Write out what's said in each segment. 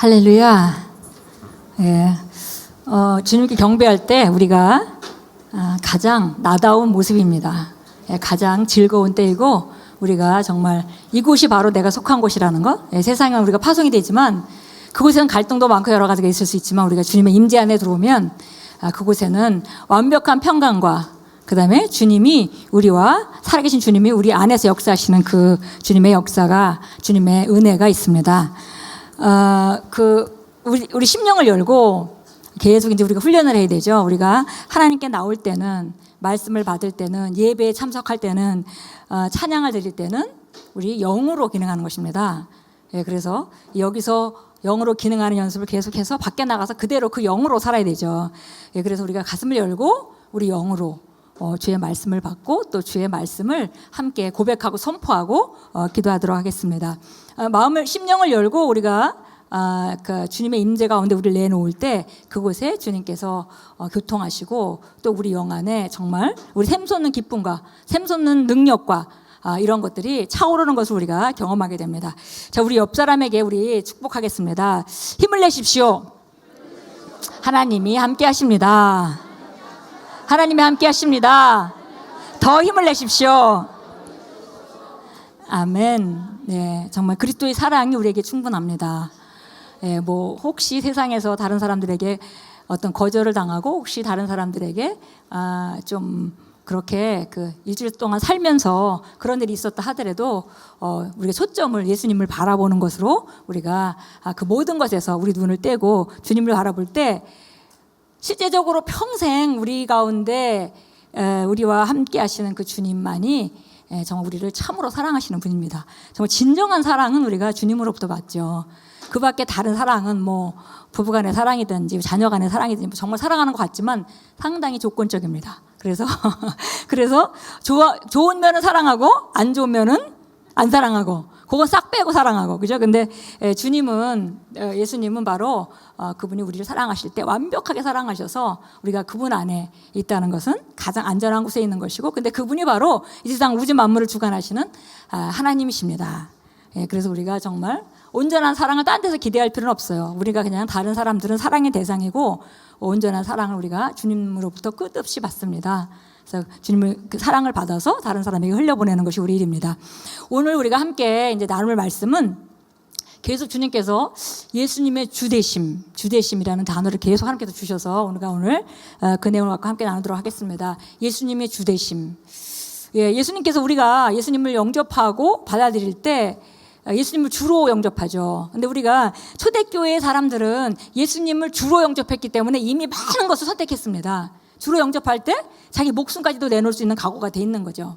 할렐루야. 예. 주님께 경배할 때 우리가 가장 나다운 모습입니다. 예, 가장 즐거운 때이고 우리가 정말 이곳이 바로 내가 속한 곳이라는 것. 예, 세상에 우리가 파송이 되지만 그곳에는 갈등도 많고 여러 가지가 있을 수 있지만 우리가 주님의 임재 안에 들어오면 그곳에는 완벽한 평강과 그 다음에 주님이 우리와 살아계신 주님이 우리 안에서 역사하시는 그 주님의 역사가 주님의 은혜가 있습니다. 우리 심령을 열고 계속 이제 우리가 훈련을 해야 되죠. 우리가 하나님께 나올 때는, 말씀을 받을 때는, 예배에 참석할 때는, 찬양을 드릴 때는 우리 영으로 기능하는 것입니다. 예, 그래서 여기서 영으로 기능하는 연습을 계속해서 밖에 나가서 그대로 그 영으로 살아야 되죠. 예, 그래서 우리가 가슴을 열고 우리 영으로 주의 말씀을 받고 또 주의 말씀을 함께 고백하고 선포하고 기도하도록 하겠습니다. 마음을, 심령을 열고 우리가 그 주님의 임재 가운데 우리를 내놓을 때 그곳에 주님께서 교통하시고 또 우리 영 안에 정말 우리 샘솟는 기쁨과 샘솟는 능력과 이런 것들이 차오르는 것을 우리가 경험하게 됩니다. 자, 우리 옆 사람에게 우리 축복하겠습니다. 힘을 내십시오. 하나님이 함께 하십니다. 하나님이 함께 하십니다. 더 힘을 내십시오. 아멘. 네, 정말 그리스도의 사랑이 우리에게 충분합니다. 예, 뭐 혹시 세상에서 다른 사람들에게 어떤 거절을 당하고 혹시 다른 사람들에게 좀 그렇게 그 일주일 동안 살면서 그런 일이 있었다 하더라도 우리가 초점을 예수님을 바라보는 것으로 우리가 그 모든 것에서 우리 눈을 떼고 주님을 바라볼 때 실제적으로 평생 우리 가운데 우리와 함께 하시는 그 주님만이 정말 우리를 참으로 사랑하시는 분입니다. 정말 진정한 사랑은 우리가 주님으로부터 받죠. 그 밖에 다른 사랑은 뭐 부부간의 사랑이든지 자녀간의 사랑이든지 정말 사랑하는 것 같지만 상당히 조건적입니다. 그래서 좋은 면은 사랑하고 안 좋은 면은 안 사랑하고 그거 싹 빼고 사랑하고, 그죠? 근데 예수님은 바로 그분이 우리를 사랑하실 때 완벽하게 사랑하셔서 우리가 그분 안에 있다는 것은 가장 안전한 곳에 있는 것이고, 근데 그분이 바로 이 세상 우주 만물을 주관하시는 하나님이십니다. 예, 그래서 우리가 정말 온전한 사랑을 딴 데서 기대할 필요는 없어요. 우리가 그냥 다른 사람들은 사랑의 대상이고 온전한 사랑을 우리가 주님으로부터 끝없이 받습니다. 그래서 주님의 그 사랑을 받아서 다른 사람에게 흘려보내는 것이 우리 일입니다. 오늘 우리가 함께 이제 나눌 말씀은 계속 주님께서 예수님의 주되심이라는 단어를 계속 하나님께서 주셔서 오늘 그 내용을 갖고 함께 나누도록 하겠습니다. 예수님의 주되심. 예, 예수님께서 우리가 예수님을 영접하고 받아들일 때 예수님을 주로 영접하죠. 근데 우리가 초대교회의 사람들은 예수님을 주로 영접했기 때문에 이미 많은 것을 선택했습니다. 주로 영접할 때 자기 목숨까지도 내놓을 수 있는 각오가 돼 있는 거죠.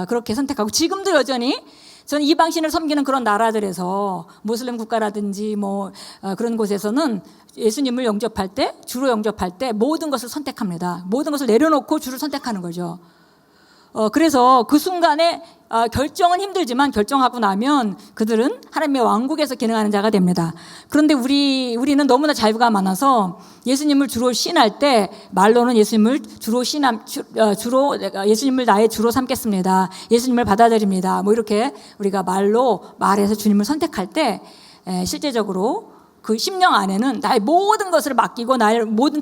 그렇게 선택하고 지금도 여전히 저는 이방신을 섬기는 그런 나라들에서 모슬림 국가라든지 뭐 그런 곳에서는 예수님을 영접할 때, 주로 영접할 때 모든 것을 선택합니다. 모든 것을 내려놓고 주를 선택하는 거죠. 그래서 그 순간에 결정은 힘들지만 결정하고 나면 그들은 하나님의 왕국에서 기능하는 자가 됩니다. 그런데 우리는 너무나 자유가 많아서 예수님을 주로 신할 때 말로는 예수님을 예수님을 나의 주로 삼겠습니다. 예수님을 받아들입니다. 뭐 이렇게 우리가 말해서 주님을 선택할 때 실제적으로 그 심령 안에는 나의 모든 것을 맡기고 나의 모든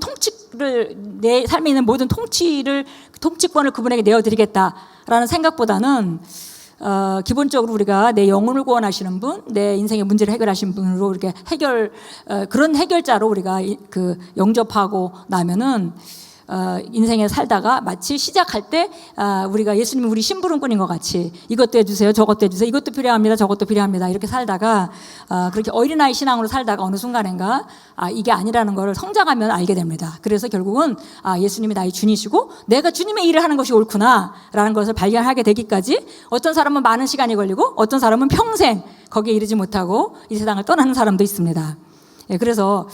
내 삶에 있는 모든 통치권을 그분에게 내어드리겠다라는 생각보다는 기본적으로 우리가 내 영혼을 구원하시는 분, 내 인생의 문제를 해결하시는 분으로 이렇게 그런 해결자로 우리가 영접하고 나면은 인생에 살다가 마치 시작할 때 우리가 예수님이 우리 심부름꾼인 것 같이 이것도 해주세요, 저것도 해주세요, 이것도 필요합니다, 저것도 필요합니다 이렇게 살다가 그렇게 어린아이 신앙으로 살다가 어느 순간인가 이게 아니라는 걸 성장하면 알게 됩니다. 그래서 결국은 예수님이 나의 주님이시고 내가 주님의 일을 하는 것이 옳구나 라는 것을 발견하게 되기까지 어떤 사람은 많은 시간이 걸리고 어떤 사람은 평생 거기에 이르지 못하고 이 세상을 떠나는 사람도 있습니다. 예, 그래서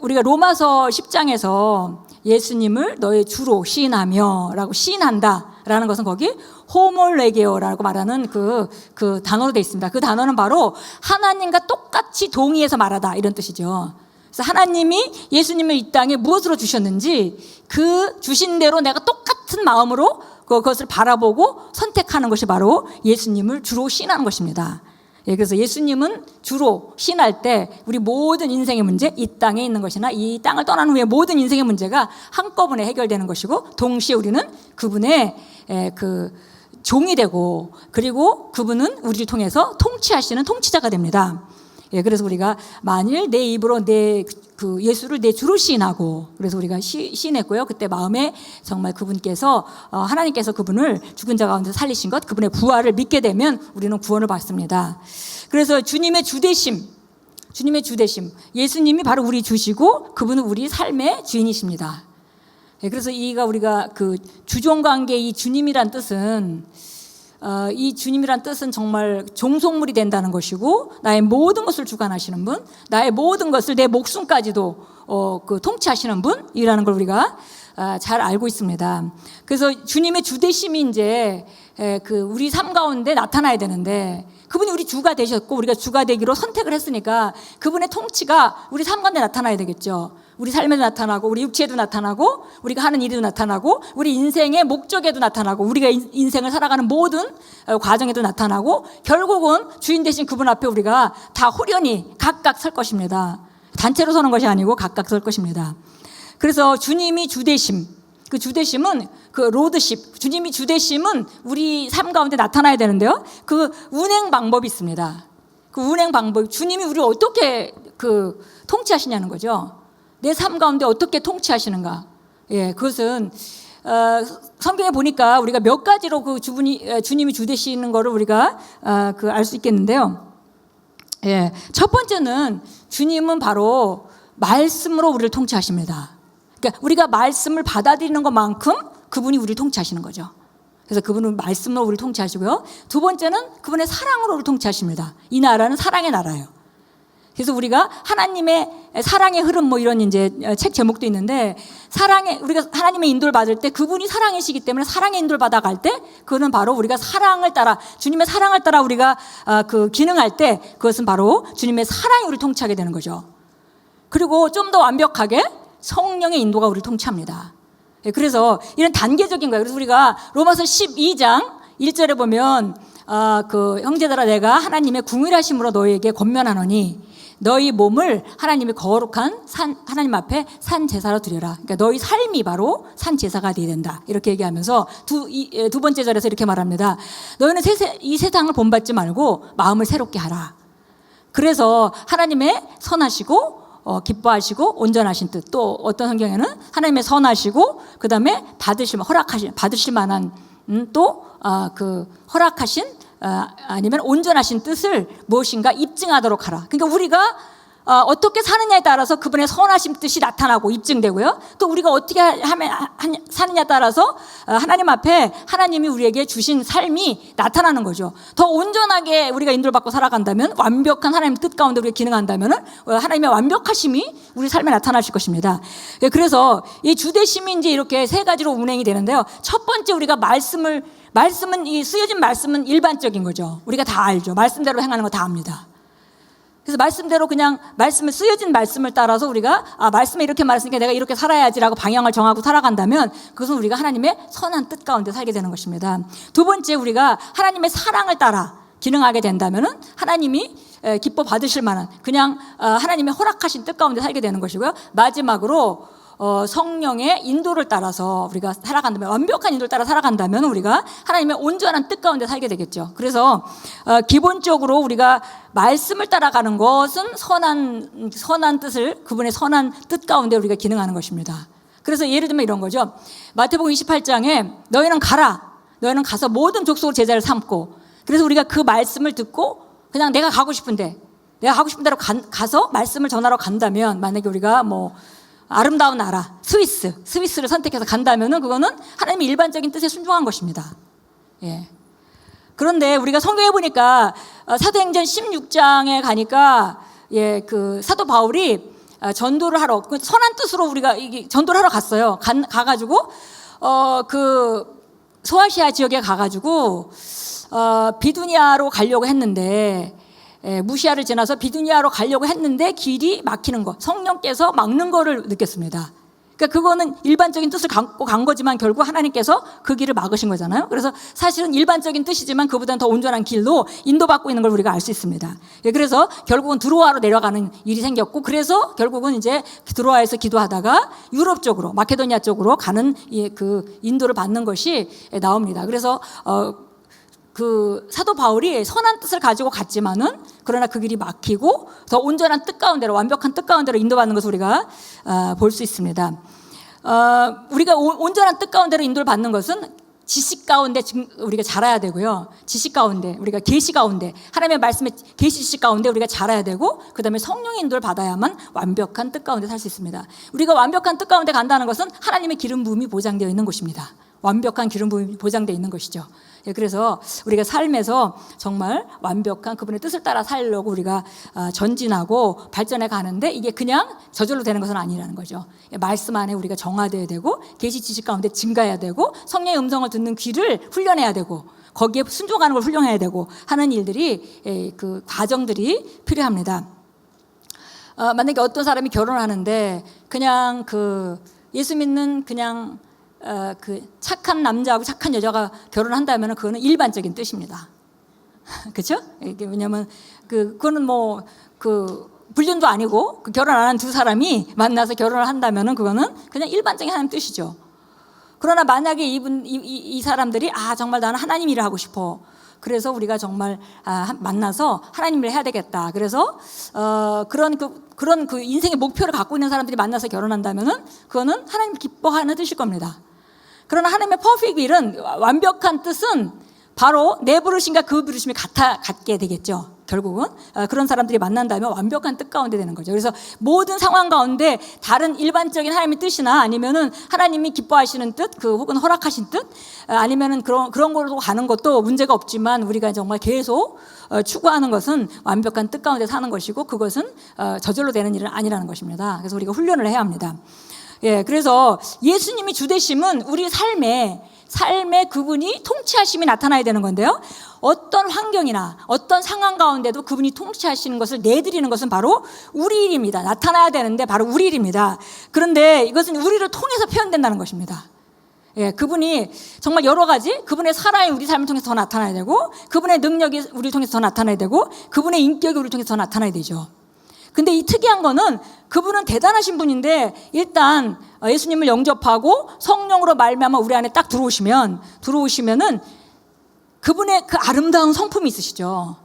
우리가 로마서 10장에서 예수님을 너의 주로 시인하며 라고 시인한다 라는 것은 거기 호몰레게오라고 말하는 그 단어로 되어 있습니다. 그 단어는 바로 하나님과 똑같이 동의해서 말하다 이런 뜻이죠. 그래서 하나님이 예수님을 이 땅에 무엇으로 주셨는지 그 주신 대로 내가 똑같은 마음으로 그것을 바라보고 선택하는 것이 바로 예수님을 주로 시인하는 것입니다. 예, 그래서 예수님은 주로 신할 때 우리 모든 인생의 문제, 이 땅에 있는 것이나 이 땅을 떠난 후에 모든 인생의 문제가 한꺼번에 해결되는 것이고, 동시에 우리는 그분의 그 종이 되고, 그리고 그분은 우리를 통해서 통치하시는 통치자가 됩니다. 예, 그래서 우리가 만일 내 입으로 그 예수를 내 주로 시인하고, 그래서 우리가 시인했고요. 그때 마음에 정말 그분께서 하나님께서 그분을 죽은 자 가운데 살리신 것, 그분의 부활을 믿게 되면 우리는 구원을 받습니다. 그래서 주님의 주되심, 예수님이 바로 우리 주시고 그분은 우리 삶의 주인이십니다. 예, 그래서 우리가 그 주종관계, 이 주님이란 뜻은 정말 종속물이 된다는 것이고, 나의 모든 것을 주관하시는 분, 나의 모든 것을, 내 목숨까지도 그 통치하시는 분이라는 걸 우리가 잘 알고 있습니다. 그래서 주님의 주되심이 이제 그 우리 삶 가운데 나타나야 되는데, 그분이 우리 주가 되셨고 우리가 주가 되기로 선택을 했으니까 그분의 통치가 우리 삶 가운데 나타나야 되겠죠. 우리 삶에도 나타나고, 우리 육체에도 나타나고, 우리가 하는 일에도 나타나고, 우리 인생의 목적에도 나타나고, 우리가 인생을 살아가는 모든 과정에도 나타나고, 결국은 주인 되신 그분 앞에 우리가 다 호련히 각각 설 것입니다. 단체로 서는 것이 아니고 각각 설 것입니다. 그래서 주님이 주되심, 그 주되심은 그 로드십, 주님이 주되심은 우리 삶 가운데 나타나야 되는데요. 그 운행 방법이 있습니다. 그 운행 방법, 주님이 우리를 어떻게 그 통치하시냐는 거죠. 내 삶 가운데 어떻게 통치하시는가? 예, 그것은 성경에 보니까 우리가 몇 가지로 그 주님이 주되시는 거를 우리가 그 알 수 있겠는데요. 예, 첫 번째는 주님은 바로 말씀으로 우리를 통치하십니다. 그러니까 우리가 말씀을 받아들이는 것만큼 그분이 우리를 통치하시는 거죠. 그래서 그분은 말씀으로 우리를 통치하시고요. 두 번째는 그분의 사랑으로 우리를 통치하십니다. 이 나라는 사랑의 나라예요. 그래서 우리가 하나님의 사랑의 흐름 뭐 이런 이제 책 제목도 있는데, 우리가 하나님의 인도를 받을 때 그분이 사랑이시기 때문에 사랑의 인도를 받아갈 때, 그거는 바로 우리가 사랑을 따라, 주님의 사랑을 따라 우리가 그 기능할 때, 그것은 바로 주님의 사랑이 우리를 통치하게 되는 거죠. 그리고 좀 더 완벽하게 성령의 인도가 우리를 통치합니다. 그래서 이런 단계적인 거예요. 그래서 우리가 로마서 12장 1절에 보면 그 형제들아, 내가 하나님의 궁일하심으로 너희에게 권면하노니 너희 몸을 하나님의 거룩한 하나님 앞에 산 제사로 드려라. 그러니까 너희 삶이 바로 산 제사가 되어야 된다. 이렇게 얘기하면서 두 번째 절에서 이렇게 말합니다. 너희는 이 세상을 본받지 말고 마음을 새롭게 하라. 그래서 하나님의 선하시고 기뻐하시고 온전하신 뜻, 또 어떤 성경에는 하나님의 선하시고 그 다음에 받으실 만한 또 그 허락하신 아니면 온전하신 뜻을 무엇인가 입증하도록 하라. 그러니까 우리가 어떻게 사느냐에 따라서 그분의 선하신 뜻이 나타나고 입증되고요. 또 우리가 어떻게 하면 사느냐에 따라서 하나님 앞에 하나님이 우리에게 주신 삶이 나타나는 거죠. 더 온전하게 우리가 인도를 받고 살아간다면, 완벽한 하나님의 뜻 가운데 우리가 기능한다면 하나님의 완벽하심이 우리 삶에 나타나실 것입니다. 그래서 이 주되심이 이제 이렇게 세 가지로 운행이 되는데요. 첫 번째, 우리가 이 쓰여진 말씀은 일반적인 거죠. 우리가 다 알죠. 말씀대로 행하는 거 다 압니다. 그래서 말씀대로 그냥 쓰여진 말씀을 따라서 우리가 말씀에 이렇게 말했으니까 내가 이렇게 살아야지라고 방향을 정하고 살아간다면, 그것은 우리가 하나님의 선한 뜻 가운데 살게 되는 것입니다. 두 번째, 우리가 하나님의 사랑을 따라 기능하게 된다면은 하나님이 기뻐 받으실 만한 그냥 하나님의 허락하신 뜻 가운데 살게 되는 것이고요. 마지막으로 성령의 인도를 따라서 우리가 살아간다면, 완벽한 인도를 따라 살아간다면 우리가 하나님의 온전한 뜻 가운데 살게 되겠죠. 그래서 기본적으로 우리가 말씀을 따라가는 것은 선한 뜻을, 그분의 선한 뜻 가운데 우리가 기능하는 것입니다. 그래서 예를 들면 이런 거죠. 마태복음 28장에 너희는 가서 모든 족속을 제자를 삼고, 그래서 우리가 그 말씀을 듣고 그냥 내가 가고 싶은 대로 가서 말씀을 전하러 간다면, 만약에 우리가 뭐 아름다운 나라 스위스를 선택해서 간다면은 그거는 하나님의 일반적인 뜻에 순종한 것입니다. 예. 그런데 우리가 성경에 보니까 사도행전 16장에 가니까 그 사도 바울이 전도를 하러, 선한 뜻으로 우리가 전도를 하러 갔어요. 가가지고 그 소아시아 지역에 가가지고 비두니아로 가려고 했는데, 무시아를 지나서 비두니아로 가려고 했는데 길이 막히는 거, 성령께서 막는 거를 느꼈습니다. 그러니까 그거는 일반적인 뜻을 갖고 간 거지만 결국 하나님께서 그 길을 막으신 거잖아요. 그래서 사실은 일반적인 뜻이지만 그보다는 더 온전한 길로 인도받고 있는 걸 우리가 알 수 있습니다. 그래서 결국은 드로아로 내려가는 일이 생겼고, 그래서 결국은 이제 드로아에서 기도하다가 유럽 쪽으로, 마케도니아 쪽으로 가는 그 인도를 받는 것이 나옵니다. 그래서 그 사도 바울이 선한 뜻을 가지고 갔지만은 그러나 그 길이 막히고 더 온전한 뜻 가운데로, 완벽한 뜻 가운데로 인도받는 것을 우리가 볼 수 있습니다. 우리가 온전한 뜻 가운데로 인도를 받는 것은 지식 가운데 우리가 자라야 되고요. 지식 가운데, 우리가 계시 가운데, 하나님의 말씀의 계시 지식 가운데 우리가 자라야 되고, 그다음에 성령의 인도를 받아야만 완벽한 뜻 가운데 살 수 있습니다. 우리가 완벽한 뜻 가운데 간다는 것은 하나님의 기름 부음이 보장되어 있는 것입니다. 완벽한 기름 부음이 보장되어 있는 것이죠. 그래서 우리가 삶에서 정말 완벽한 그분의 뜻을 따라 살려고 우리가 전진하고 발전해 가는데, 이게 그냥 저절로 되는 것은 아니라는 거죠. 말씀 안에 우리가 정화되어야 되고, 계시 지식 가운데 증가해야 되고, 성령의 음성을 듣는 귀를 훈련해야 되고, 거기에 순종하는 걸 훈련해야 되고 하는 일들이, 그 과정들이 필요합니다. 만약에 어떤 사람이 결혼을 하는데 그냥 그 예수 믿는 그냥 그 착한 남자하고 착한 여자가 결혼한다면 그거는 일반적인 뜻입니다. 그렇죠? 왜냐하면 그거는 뭐 그 불륜도 아니고, 그 결혼 안 한 두 사람이 만나서 결혼을 한다면 그거는 그냥 일반적인 하나님 뜻이죠. 그러나 만약에 이 사람들이 정말 나는 하나님 일을 하고 싶어, 그래서 우리가 정말 만나서 하나님 일을 해야 되겠다, 그래서 그런 그 인생의 목표를 갖고 있는 사람들이 만나서 결혼한다면은 그거는 하나님을 기뻐하는 뜻일 겁니다. 그러나 하나님의 퍼펙트 윌은, 완벽한 뜻은 바로 내 부르심과 그 부르심이 같게 되겠죠. 결국은 그런 사람들이 만난다면 완벽한 뜻 가운데 되는 거죠. 그래서 모든 상황 가운데 다른 일반적인 하나님의 뜻이나 아니면은 하나님이 기뻐하시는 뜻, 혹은 허락하신 뜻, 아니면은 그런 걸로 가는 것도 문제가 없지만, 우리가 정말 계속 추구하는 것은 완벽한 뜻 가운데 사는 것이고, 그것은 저절로 되는 일은 아니라는 것입니다. 그래서 우리가 훈련을 해야 합니다. 그래서 예수님이 주되심은 우리 삶에 그분이 통치하심이 나타나야 되는 건데요. 어떤 환경이나 어떤 상황 가운데도 그분이 통치하시는 것을 내드리는 것은 바로 우리 일입니다. 나타나야 되는데 바로 우리 일입니다. 그런데 이것은 우리를 통해서 표현된다는 것입니다. 그분이 정말 여러 가지, 그분의 사랑이 우리 삶을 통해서 더 나타나야 되고, 그분의 능력이 우리를 통해서 더 나타나야 되고, 그분의 인격이 우리를 통해서 더 나타나야 되죠. 근데 이 특이한 거는, 그분은 대단하신 분인데 일단 예수님을 영접하고 성령으로 말미암아 우리 안에 딱 들어오시면은 그분의 그 아름다운 성품이 있으시죠.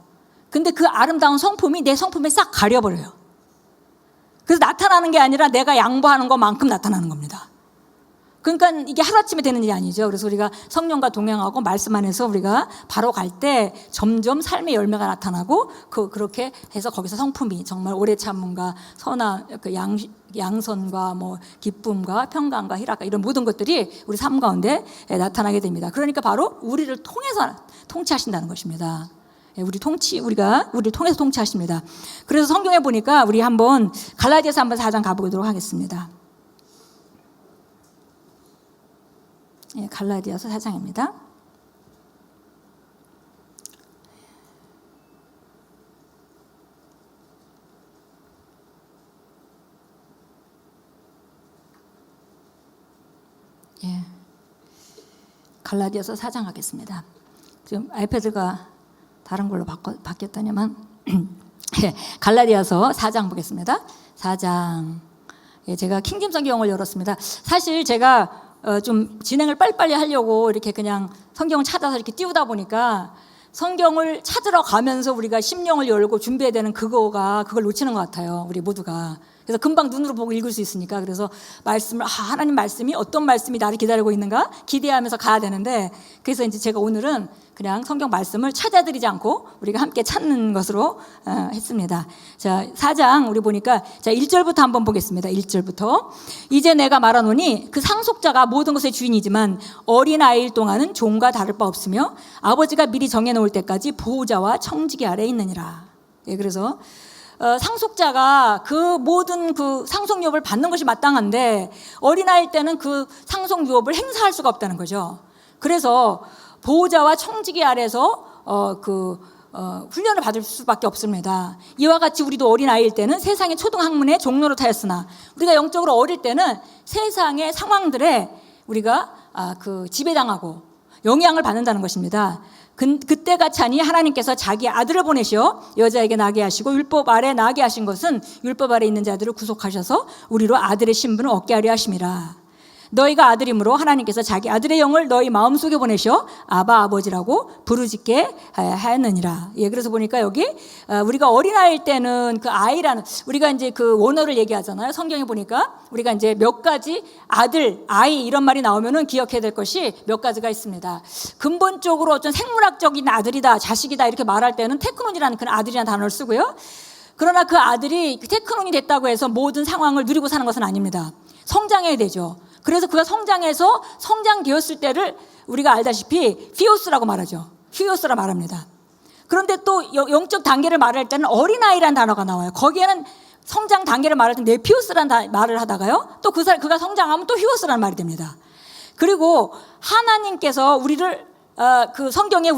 근데 그 아름다운 성품이 내 성품에 싹 가려버려요. 그래서 나타나는 게 아니라 내가 양보하는 것만큼 나타나는 겁니다. 그러니까 이게 하루아침에 되는 일이 아니죠. 그래서 우리가 성령과 동행하고 말씀 안에서 우리가 바로 갈 때 점점 삶의 열매가 나타나고, 그렇게 해서 거기서 성품이 정말 오래 참음과 선한 양선과 뭐 기쁨과 평강과 희락과 이런 모든 것들이 우리 삶 가운데 나타나게 됩니다. 그러니까 바로 우리를 통해서 통치하신다는 것입니다. 우리를 통해서 통치하십니다. 그래서 성경에 보니까 우리 한번 갈라디아서 한번 4장 가보도록 하겠습니다. 갈라디아서 4장입니다. 갈라디아서 4장 하겠습니다. 지금 아이패드가 다른 걸로 바뀌었다냐면 갈라디아서 4장 보겠습니다. 4장. 제가 킹잼 성경을 열었습니다. 사실 제가 좀 진행을 빨리빨리 하려고 이렇게 그냥 성경을 찾아서 이렇게 띄우다 보니까, 성경을 찾으러 가면서 우리가 심령을 열고 준비해야 되는 그걸 놓치는 것 같아요, 우리 모두가. 그래서 금방 눈으로 보고 읽을 수 있으니까. 그래서 말씀을, 하나님 말씀이 어떤 말씀이 나를 기다리고 있는가 기대하면서 가야 되는데, 그래서 이제 제가 오늘은 그냥 성경 말씀을 찾아드리지 않고 우리가 함께 찾는 것으로 했습니다. 자, 4장 우리 보니까, 자, 1절부터 한번 보겠습니다. 1절부터. 이제 내가 말하노니 그 상속자가 모든 것의 주인이지만 어린아이일 동안은 종과 다를 바 없으며 아버지가 미리 정해놓을 때까지 보호자와 청지기 아래에 있느니라. 그래서 상속자가 그 모든 그 상속 유업을 받는 것이 마땅한데, 어린아이일 때는 그 상속 유업을 행사할 수가 없다는 거죠. 그래서 보호자와 청지기 아래서 훈련을 받을 수밖에 없습니다. 이와 같이 우리도 어린아이일 때는 세상의 초등학문의 종로로 타였으나 우리가 영적으로 어릴 때는 세상의 상황들에 우리가 지배당하고 영향을 받는다는 것입니다. 그때가 차니 하나님께서 자기 아들을 보내시어 여자에게 나게 하시고 율법 아래 나게 하신 것은 율법 아래 있는 자들을 구속하셔서 우리로 아들의 신분을 얻게 하려 하심이라. 너희가 아들이므로 하나님께서 자기 아들의 영을 너희 마음속에 보내셔 아바 아버지라고 부르짖게 하였느니라. 예, 그래서 보니까 여기 우리가 어린아이일 때는 그 아이라는 우리가 이제 그 원어를 얘기하잖아요. 성경에 보니까 우리가 이제 몇 가지 아들, 아이 이런 말이 나오면은 기억해야 될 것이 몇 가지가 있습니다. 근본적으로 어떤 생물학적인 아들이다, 자식이다 이렇게 말할 때는 테크논이라는 그런 아들이라는 단어를 쓰고요. 그러나 그 아들이 테크논이 됐다고 해서 모든 상황을 누리고 사는 것은 아닙니다. 성장해야 되죠. 그래서 그가 성장해서 성장되었을 때를 우리가 알다시피 피오스라고 말하죠. 피오스라 말합니다. 그런데 또 영적 단계를 말할 때는 어린아이라는 단어가 나와요. 거기에는 성장 단계를 말할 때 네피오스라는 말을 하다가요. 또 그가 성장하면 또 히오스라는 말이 됩니다. 그리고 하나님께서 우리를 그 성경에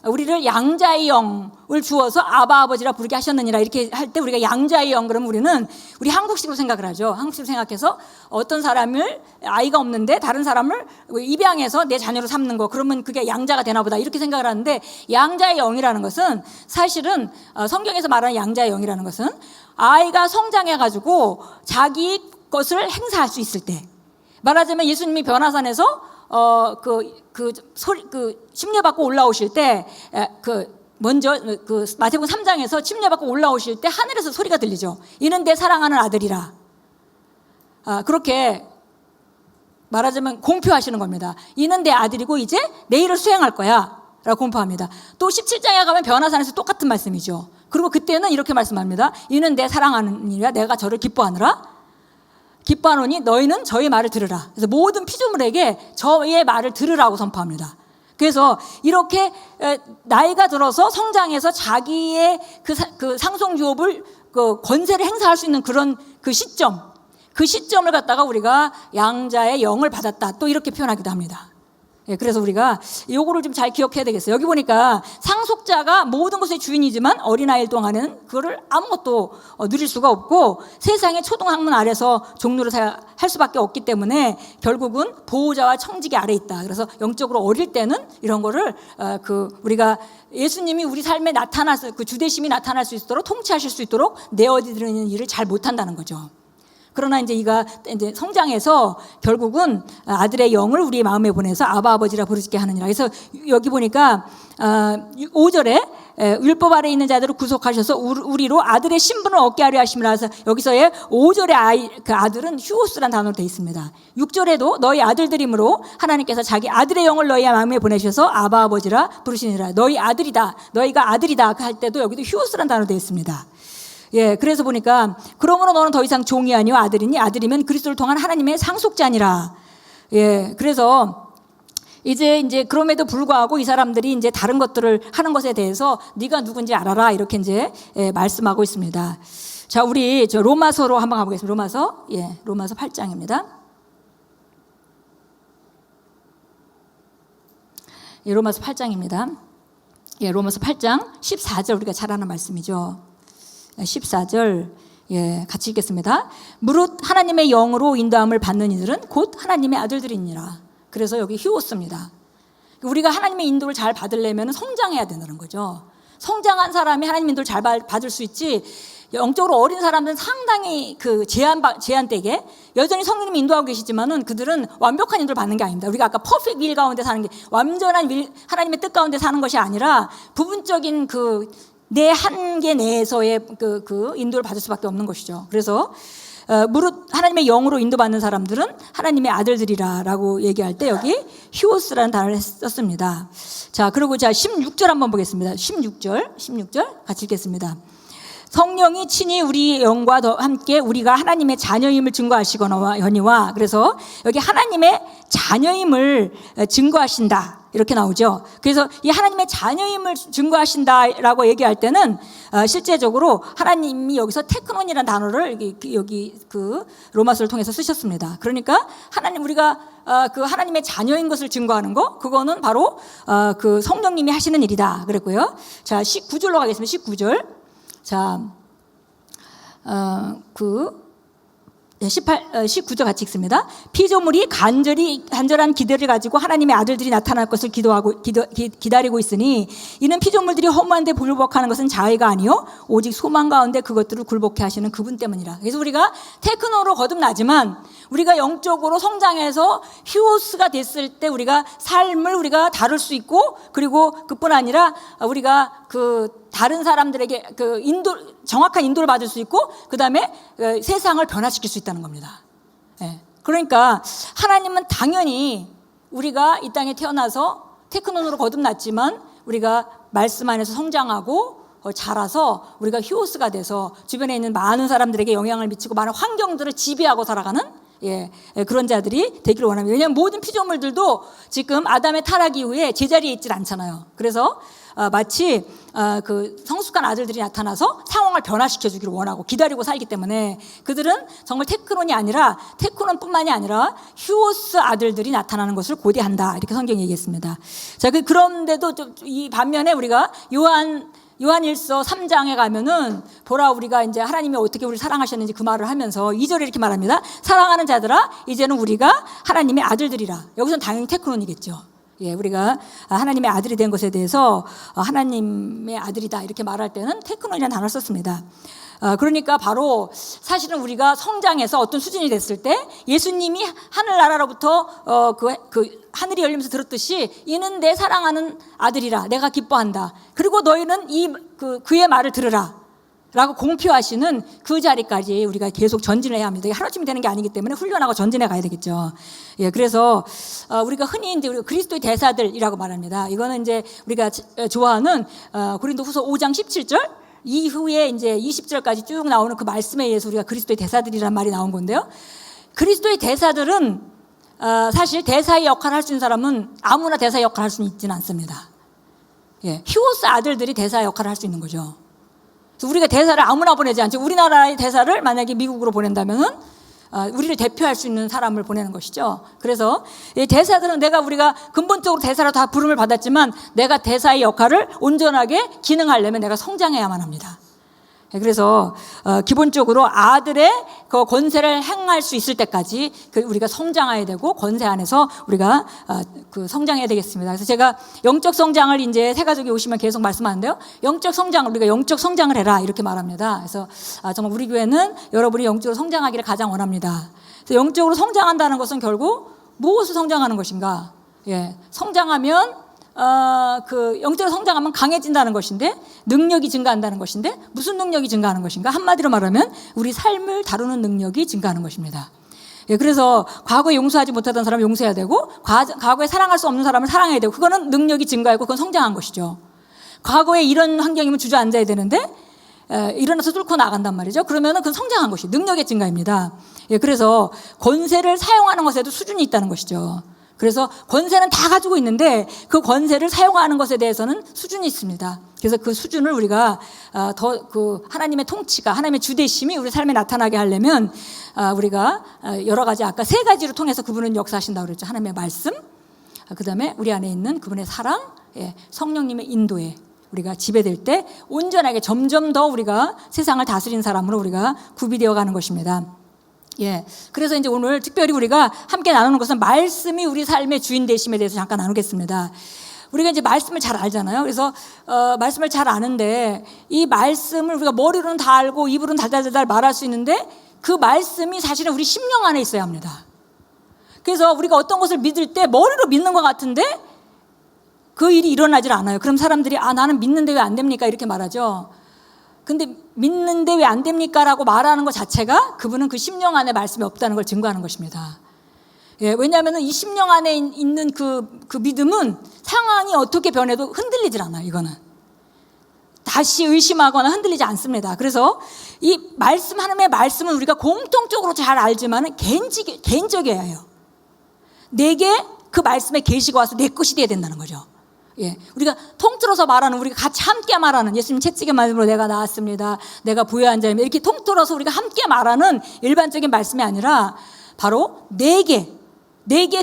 우리를 양자의 영을 주어서 아바 아버지라 부르게 하셨느니라 이렇게 할 때 우리가 양자의 영 그러면 우리 한국식으로 생각을 하죠. 한국식으로 생각해서 어떤 사람을 아이가 없는데 다른 사람을 입양해서 내 자녀로 삼는 거 그러면 그게 양자가 되나 보다 이렇게 생각을 하는데 양자의 영이라는 것은 사실은 성경에서 말하는 양자의 영이라는 것은 아이가 성장해 가지고 자기 것을 행사할 수 있을 때 말하자면 예수님이 변화산에서 침례받고 올라오실 때, 먼저, 마태복음 3장에서 침례받고 올라오실 때 하늘에서 소리가 들리죠. 이는 내 사랑하는 아들이라. 그렇게 말하자면 공표하시는 겁니다. 이는 내 아들이고 이제 내 일을 수행할 거야. 라고 공표합니다. 또 17장에 가면 변화산에서 똑같은 말씀이죠. 그리고 그때는 이렇게 말씀합니다. 이는 내 사랑하는 이라 내가 저를 기뻐하느라. 기뻐하노니 너희는 저의 말을 들으라. 그래서 모든 피조물에게 저의 말을 들으라고 선포합니다. 그래서 이렇게 나이가 들어서 성장해서 자기의 그 상속유업을 권세를 행사할 수 있는 그런 그 시점을 갖다가 우리가 양자의 영을 받았다. 또 이렇게 표현하기도 합니다. 예, 그래서 우리가 요거를 좀 잘 기억해야 되겠어요. 여기 보니까 상속자가 모든 것의 주인이지만 어린아이일 동안에는 그거를 아무것도 누릴 수가 없고 세상의 초등학문 아래서 종로를 할 수밖에 없기 때문에 결국은 보호자와 청지기 아래 있다. 그래서 영적으로 어릴 때는 이런 거를 우리가 예수님이 우리 삶에 나타나서 그 주대심이 나타날 수 있도록 통치하실 수 있도록 내어드리는 일을 잘 못한다는 거죠. 그러나 이제 이제 성장해서 결국은 아들의 영을 우리의 마음에 보내서 아바 아버지라 부르짖게 하느니라. 그래서 여기 보니까 5절에 율법 아래 있는 자들을 구속하셔서 우리로 아들의 신분을 얻게 하려 하심이라. 해서 여기서의 5절의 그 아들은 휴오스라는 단어로 되어 있습니다. 6절에도 너희 아들들이므로 하나님께서 자기 아들의 영을 너희 마음에 보내셔서 아바 아버지라 부르시니라. 너희 아들이다. 너희가 아들이다 할 때도 여기도 휴오스라는 단어로 되어 있습니다. 예, 그래서 보니까 그러므로 너는 더 이상 종이 아니요 아들이니 아들이면 그리스도를 통한 하나님의 상속자니라. 예, 그래서 이제 그럼에도 불구하고 이 사람들이 이제 다른 것들을 하는 것에 대해서 네가 누군지 알아라 이렇게 이제 말씀하고 있습니다. 자, 우리 로마서로 한번 가보겠습니다. 로마서 8장입니다. 예, 로마서 8장입니다. 예, 로마서 8장 14절 우리가 잘 아는 말씀이죠. 14절 같이 읽겠습니다. 무릇 하나님의 영으로 인도함을 받는 이들은 곧 하나님의 아들들이니라. 그래서 여기 휴오스입니다. 우리가 하나님의 인도를 잘 받으려면 성장해야 된다는 거죠. 성장한 사람이 하나님 인도를 잘 받을 수 있지 영적으로 어린 사람들은 상당히 그 제한되게 여전히 성령님이 인도하고 계시지만은 그들은 완벽한 인도를 받는 게 아닙니다. 우리가 아까 퍼펙트 윌 가운데 사는 게 완전한 하나님의 뜻 가운데 사는 것이 아니라 부분적인 내 한계 내에서의 그 인도를 받을 수밖에 없는 것이죠. 그래서 무릇 하나님의 영으로 인도받는 사람들은 하나님의 아들들이라라고 얘기할 때 여기 휴오스라는 단어를 썼습니다. 자, 그리고 16절 한번 보겠습니다. 16절 같이 읽겠습니다. 성령이 친히 우리 영과 함께 우리가 하나님의 자녀임을 증거하시거니와, 그래서 여기 하나님의 자녀임을 증거하신다 이렇게 나오죠. 그래서 이 하나님의 자녀임을 증거하신다라고 얘기할 때는 실제적으로 하나님이 여기서 테크논이라는 단어를 여기 그 로마서를 통해서 쓰셨습니다. 그러니까 우리가 그 하나님의 자녀인 것을 증거하는 거, 그거는 바로 그 성령님이 하시는 일이다 그랬고요. 자, 19절로 가겠습니다. 19절. 자, 19절 같이 읽습니다. 피조물이 간절한 기대를 가지고 하나님의 아들들이 나타날 것을 기다리고 있으니 이는 피조물들이 허무한 데 굴복하는 것은 자의가 아니요 오직 소망 가운데 그것들을 굴복해 하시는 그분 때문이라. 그래서 우리가 테크노로 거듭나지만 우리가 영적으로 성장해서 휴오스가 됐을 때 우리가 삶을 우리가 다룰 수 있고, 그리고 그뿐 아니라 우리가 그 다른 사람들에게 그 정확한 인도를 받을 수 있고, 그 다음에 세상을 변화시킬 수 있다는 겁니다. 예. 그러니까 하나님은 당연히 우리가 이 땅에 태어나서 테크논으로 거듭났지만 우리가 말씀 안에서 성장하고 자라서 우리가 휴오스가 돼서 주변에 있는 많은 사람들에게 영향을 미치고 많은 환경들을 지배하고 살아가는 그런 자들이 되기를 원합니다. 왜냐하면 모든 피조물들도 지금 아담의 타락 이후에 제자리에 있질 않잖아요. 그래서 마치 그 성숙한 아들들이 나타나서 상황을 변화시켜 주기를 원하고 기다리고 살기 때문에 그들은 정말 테크논뿐만이 아니라 휴오스 아들들이 나타나는 것을 고대한다, 이렇게 성경이 얘기했습니다. 자, 그런데도 이 반면에 우리가 요한일서 3장에 가면은 보라, 우리가 이제 하나님이 어떻게 우리를 사랑하셨는지 그 말을 하면서 2절에 이렇게 말합니다. 사랑하는 자들아, 이제는 우리가 하나님의 아들들이라. 여기서는 당연히 테크논이겠죠. 우리가 하나님의 아들이 된 것에 대해서 하나님의 아들이다 이렇게 말할 때는 테크논이라는 단어를 썼습니다. 그러니까 바로 사실은 우리가 성장해서 어떤 수준이 됐을 때 예수님이 하늘나라로부터 하늘이 열리면서 들었듯이 이는 내 사랑하는 아들이라 내가 기뻐한다. 그리고 너희는 그의 말을 들으라 라고 공표하시는 그 자리까지 우리가 계속 전진을 해야 합니다. 하루쯤이 되는 게 아니기 때문에 훈련하고 전진해 가야 되겠죠. 그래서 우리가 흔히 이제 우리가 그리스도의 대사들이라고 말합니다. 이거는 이제 우리가 좋아하는 고린도후서 5장 17절 이후에 이제 20절까지 쭉 나오는 그 말씀에 의해서 우리가 그리스도의 대사들이란 말이 나온 건데요. 그리스도의 대사들은 사실 대사의 역할을 할 수 있는 사람은 아무나 대사의 역할을 할 수는 있지는 않습니다. 휴오스 아들들이 대사의 역할을 할 수 있는 거죠. 우리가 대사를 아무나 보내지 않죠. 우리나라의 대사를 만약에 미국으로 보낸다면은 우리를 대표할 수 있는 사람을 보내는 것이죠. 그래서 이 대사들은 우리가 근본적으로 대사로 다 부름을 받았지만 내가 대사의 역할을 온전하게 기능하려면 내가 성장해야만 합니다. 그래서 기본적으로 아들의 그 권세를 행할 수 있을 때까지 우리가 성장해야 되고 권세 안에서 우리가 그 성장해야 되겠습니다. 그래서 제가 영적 성장을 이제 새가족이 오시면 계속 말씀하는데요. 영적 성장을 우리가 영적 성장을 해라 이렇게 말합니다. 그래서 정말 우리 교회는 여러분이 영적으로 성장하기를 가장 원합니다. 그래서 영적으로 성장한다는 것은 결국 무엇을 성장하는 것인가? 성장하면 영적으로 성장하면 강해진다는 것인데, 능력이 증가한다는 것인데, 무슨 능력이 증가하는 것인가? 한마디로 말하면 우리 삶을 다루는 능력이 증가하는 것입니다. 그래서 과거에 용서하지 못하던 사람을 용서해야 되고, 과거에 사랑할 수 없는 사람을 사랑해야 되고, 그거는 능력이 증가하고 그건 성장한 것이죠. 과거에 이런 환경이면 주저앉아야 되는데 일어나서 뚫고 나간단 말이죠. 그러면은 그건 성장한 것이 능력의 증가입니다. 그래서 권세를 사용하는 것에도 수준이 있다는 것이죠. 그래서 권세는 다 가지고 있는데 그 권세를 사용하는 것에 대해서는 수준이 있습니다. 그래서 그 수준을 우리가 더 하나님의 통치가, 하나님의 주대심이 우리 삶에 나타나게 하려면 우리가 여러 가지 아까 세 가지로 통해서 그분은 역사하신다고 그랬죠. 하나님의 말씀, 그다음에 우리 안에 있는 그분의 사랑, 성령님의 인도에 우리가 지배될 때 온전하게 점점 더 우리가 세상을 다스리는 사람으로 우리가 구비되어 가는 것입니다. 그래서 이제 오늘 특별히 우리가 함께 나누는 것은 말씀이 우리 삶의 주인 되심에 대해서 잠깐 나누겠습니다. 우리가 이제 말씀을 잘 알잖아요. 그래서 말씀을 잘 아는데 이 말씀을 우리가 머리로는 다 알고 입으로는 달달달달 말할 수 있는데 그 말씀이 사실은 우리 심령 안에 있어야 합니다. 그래서 우리가 어떤 것을 믿을 때 머리로 믿는 것 같은데 그 일이 일어나질 않아요. 그럼 사람들이 나는 믿는데 왜 안 됩니까? 이렇게 말하죠. 근데 믿는데 왜 안 됩니까? 라고 말하는 것 자체가 그분은 그 심령 안에 말씀이 없다는 걸 증거하는 것입니다. 왜냐하면 이 심령 안에 있는 그 믿음은 상황이 어떻게 변해도 흔들리질 않아요. 이거는 다시 의심하거나 흔들리지 않습니다. 그래서 이 말씀, 하나님의 말씀은 우리가 공통적으로 잘 알지만 개인적이에요. 내게 그 말씀의 계시가 와서 내 것이 돼야 된다는 거죠. 예, 우리가 통틀어서 말하는, 우리가 같이 함께 말하는, 예수님 채찍의 말씀으로 내가 나았습니다, 내가 부유한 자입니다, 이렇게 통틀어서 우리가 함께 말하는 일반적인 말씀이 아니라 바로 내게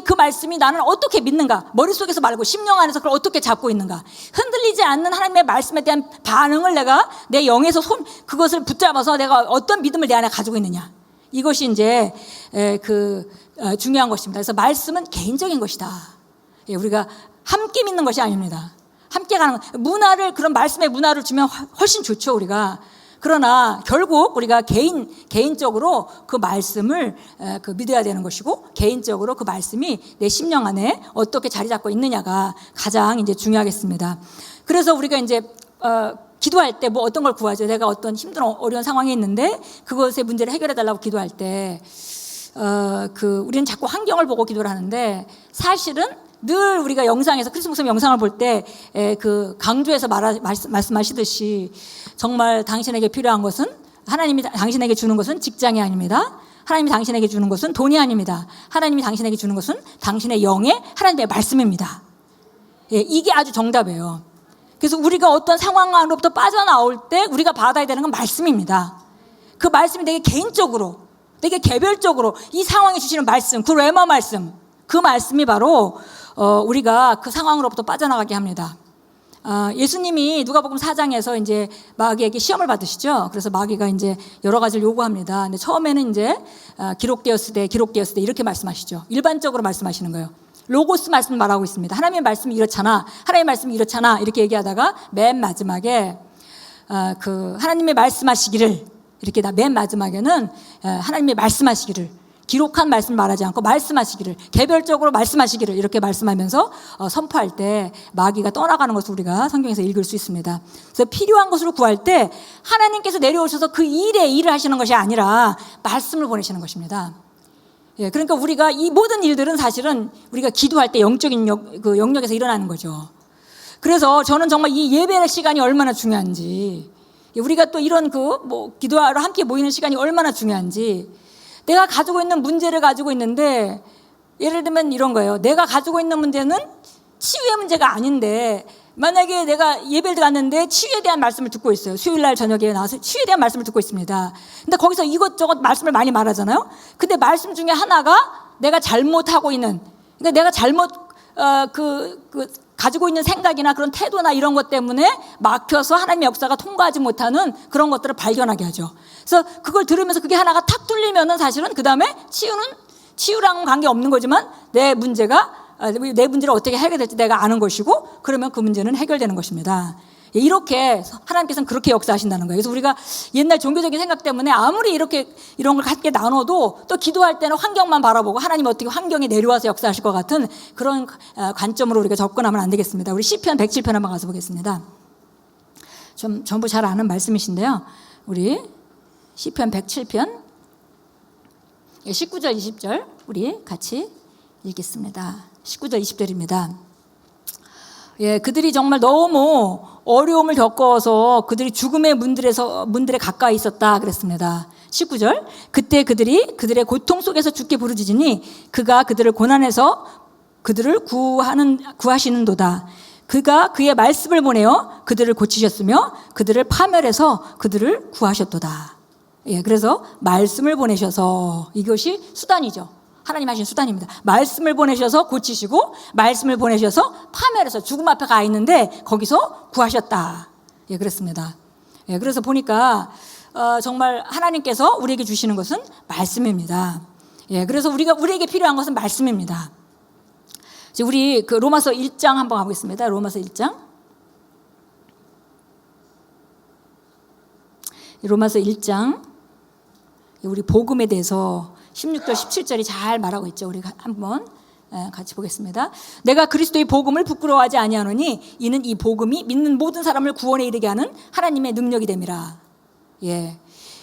그 말씀이 나는 어떻게 믿는가, 머릿속에서 말고 심령 안에서 그걸 어떻게 잡고 있는가, 흔들리지 않는 하나님의 말씀에 대한 반응을 내가 내 영에서 그것을 붙잡아서 내가 어떤 믿음을 내 안에 가지고 있느냐, 이것이 이제 중요한 것입니다. 그래서 말씀은 개인적인 것이다. 예, 우리가 함께 믿는 것이 아닙니다. 함께 가는 문화를, 그런 말씀의 문화를 주면 훨씬 좋죠, 우리가. 그러나 결국 우리가 개인적으로 그 말씀을 믿어야 되는 것이고, 개인적으로 그 말씀이 내 심령 안에 어떻게 자리 잡고 있느냐가 가장 이제 중요하겠습니다. 그래서 우리가 이제 기도할 때 뭐 어떤 걸 구하죠? 내가 어떤 힘든 어려운 상황이 있는데 그것의 문제를 해결해 달라고 기도할 때 우리는 자꾸 환경을 보고 기도를 하는데, 사실은 늘 우리가 영상에서, 크리스마스 영상을 볼 때 강조해서 말씀하시듯이 정말 당신에게 필요한 것은, 하나님이 당신에게 주는 것은 직장이 아닙니다. 하나님이 당신에게 주는 것은 돈이 아닙니다. 하나님이 당신에게 주는 것은 당신의 영의 하나님의 말씀입니다. 예, 이게 아주 정답이에요. 그래서 우리가 어떤 상황 안으로부터 빠져나올 때 우리가 받아야 되는 건 말씀입니다. 그 말씀이 내게 개인적으로, 내게 개별적으로 이 상황에 주시는 말씀, 그 레마 말씀, 그 말씀이 바로 우리가 그 상황으로부터 빠져나가게 합니다. 예수님이 누가복음 4장에서 이제 마귀에게 시험을 받으시죠. 그래서 마귀가 이제 여러 가지를 요구합니다. 근데 처음에는 이제 기록되었을 때 이렇게 말씀하시죠. 일반적으로 말씀하시는 거예요. 로고스 말씀 말하고 있습니다. 하나님의 말씀이 이렇잖아, 하나님의 말씀이 이렇잖아, 이렇게 얘기하다가 맨 마지막에 하나님의 말씀하시기를, 이렇게 맨 마지막에는 하나님의 말씀하시기를, 기록한 말씀을 말하지 않고 말씀하시기를, 개별적으로 말씀하시기를, 이렇게 말씀하면서 선포할 때 마귀가 떠나가는 것을 우리가 성경에서 읽을 수 있습니다. 그래서 필요한 것으로 구할 때 하나님께서 내려오셔서 그 일을 하시는 것이 아니라 말씀을 보내시는 것입니다. 예, 그러니까 우리가 이 모든 일들은 사실은 우리가 기도할 때 영적인 영역에서 일어나는 거죠. 그래서 저는 정말 이 예배 시간이 얼마나 중요한지, 우리가 또 이런 기도하러 함께 모이는 시간이 얼마나 중요한지, 내가 가지고 있는 문제를 가지고 있는데, 예를 들면 이런 거예요. 내가 가지고 있는 문제는 치유의 문제가 아닌데, 만약에 내가 예배를 갔는데 치유에 대한 말씀을 듣고 있어요. 수요일날 저녁에 나와서 치유에 대한 말씀을 듣고 있습니다. 근데 거기서 이것저것 말씀을 많이 말하잖아요. 근데 말씀 중에 하나가 내가 잘못하고 있는, 그러니까 내가 잘못 가지고 있는 생각이나 그런 태도나 이런 것 때문에 막혀서 하나님의 역사가 통과하지 못하는 그런 것들을 발견하게 하죠. 그래서 그걸 들으면서 그게 하나가 탁 뚫리면은 사실은 그 다음에 치유랑은 관계없는 거지만 내 문제를 어떻게 해결될지 내가 아는 것이고, 그러면 그 문제는 해결되는 것입니다. 이렇게 하나님께서는 그렇게 역사하신다는 거예요. 그래서 우리가 옛날 종교적인 생각 때문에 아무리 이런 걸 함께 나눠도 또 기도할 때는 환경만 바라보고 하나님 어떻게 환경에 내려와서 역사하실 것 같은 그런 관점으로 우리가 접근하면 안 되겠습니다. 우리 시편 107편 한번 가서 보겠습니다. 전부 잘 아는 말씀이신데요. 우리 시편 107편 19절 20절 우리 같이 읽겠습니다. 19절 20절입니다. 예, 그들이 정말 너무 어려움을 겪어서 그들이 죽음의 문들에 가까이 있었다 그랬습니다. 19절, 그때 그들이 그들의 고통 속에서 죽게 부르짖으니 그가 그들을 고난해서 그들을 구하시는도다. 그가 그의 말씀을 보내어 그들을 고치셨으며 그들을 파멸해서 그들을 구하셨도다. 예, 그래서 말씀을 보내셔서, 이것이 수단이죠. 하나님 하신 수단입니다. 말씀을 보내셔서 고치시고, 말씀을 보내셔서 파멸해서 죽음 앞에 가 있는데 거기서 구하셨다. 예, 그렇습니다. 예, 그래서 보니까 정말 하나님께서 우리에게 주시는 것은 말씀입니다. 예, 그래서 우리에게 필요한 것은 말씀입니다. 이제 우리 로마서 1장 한번 가보겠습니다. 로마서 1장. 로마서 1장. 우리 복음에 대해서 16절 17절이 잘 말하고 있죠. 우리 한번 같이 보겠습니다. 내가 그리스도의 복음을 부끄러워하지 아니하노니 이는 이 복음이 믿는 모든 사람을 구원에 이르게 하는 하나님의 능력이 됨이라. 예.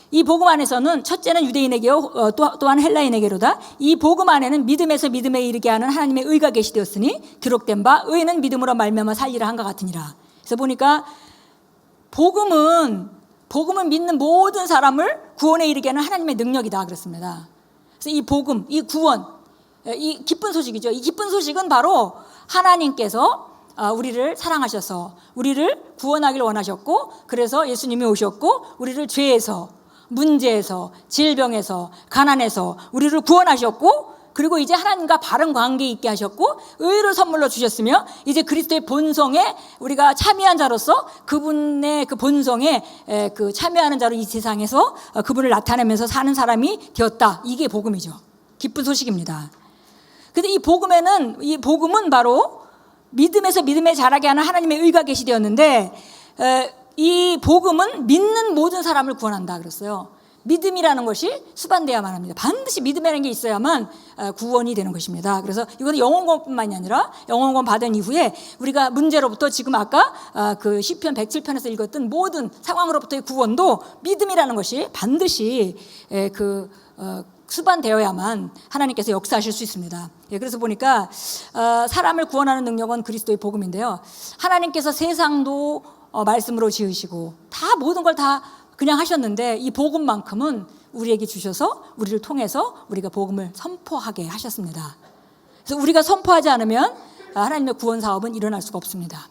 이 복음 안에서는 첫째는 유대인에게요, 또한 헬라인에게로다. 이 복음 안에는 믿음에서 믿음에 이르게 하는 하나님의 의가 계시되었으니 기록된 바 의는 믿음으로 말미암아 살리라 한것 같으니라. 그래서 보니까 복음은 믿는 모든 사람을 구원에 이르게 하는 하나님의 능력이다 그랬습니다. 그래서 이 복음, 이 구원, 이 기쁜 소식이죠. 이 기쁜 소식은 바로 하나님께서 우리를 사랑하셔서 우리를 구원하길 원하셨고, 그래서 예수님이 오셨고 우리를 죄에서, 문제에서, 질병에서, 가난에서 우리를 구원하셨고, 그리고 이제 하나님과 바른 관계 있게 하셨고 의를 선물로 주셨으며, 이제 그리스도의 본성에 우리가 참여한 자로서 그분의 그 본성에 그 참여하는 자로 이 세상에서 그분을 나타내면서 사는 사람이 되었다. 이게 복음이죠. 기쁜 소식입니다. 근데 이 복음은 바로 믿음에서 믿음에 자라게 하는 하나님의 의가 계시되었는데, 이 복음은 믿는 모든 사람을 구원한다 그랬어요. 믿음이라는 것이 수반되어야만 합니다. 반드시 믿음이라는 게 있어야만 구원이 되는 것입니다. 그래서 이거는 영혼구원뿐만이 아니라 영혼구원 받은 이후에 우리가 문제로부터, 지금 아까 그 시편 107편에서 읽었던 모든 상황으로부터의 구원도 믿음이라는 것이 반드시 수반되어야만 하나님께서 역사하실 수 있습니다. 그래서 보니까 사람을 구원하는 능력은 그리스도의 복음인데요. 하나님께서 세상도 말씀으로 지으시고 다 모든 걸 다 그냥 하셨는데, 이 복음만큼은 우리에게 주셔서 우리를 통해서 우리가 복음을 선포하게 하셨습니다. 그래서 우리가 선포하지 않으면 하나님의 구원 사업은 일어날 수가 없습니다.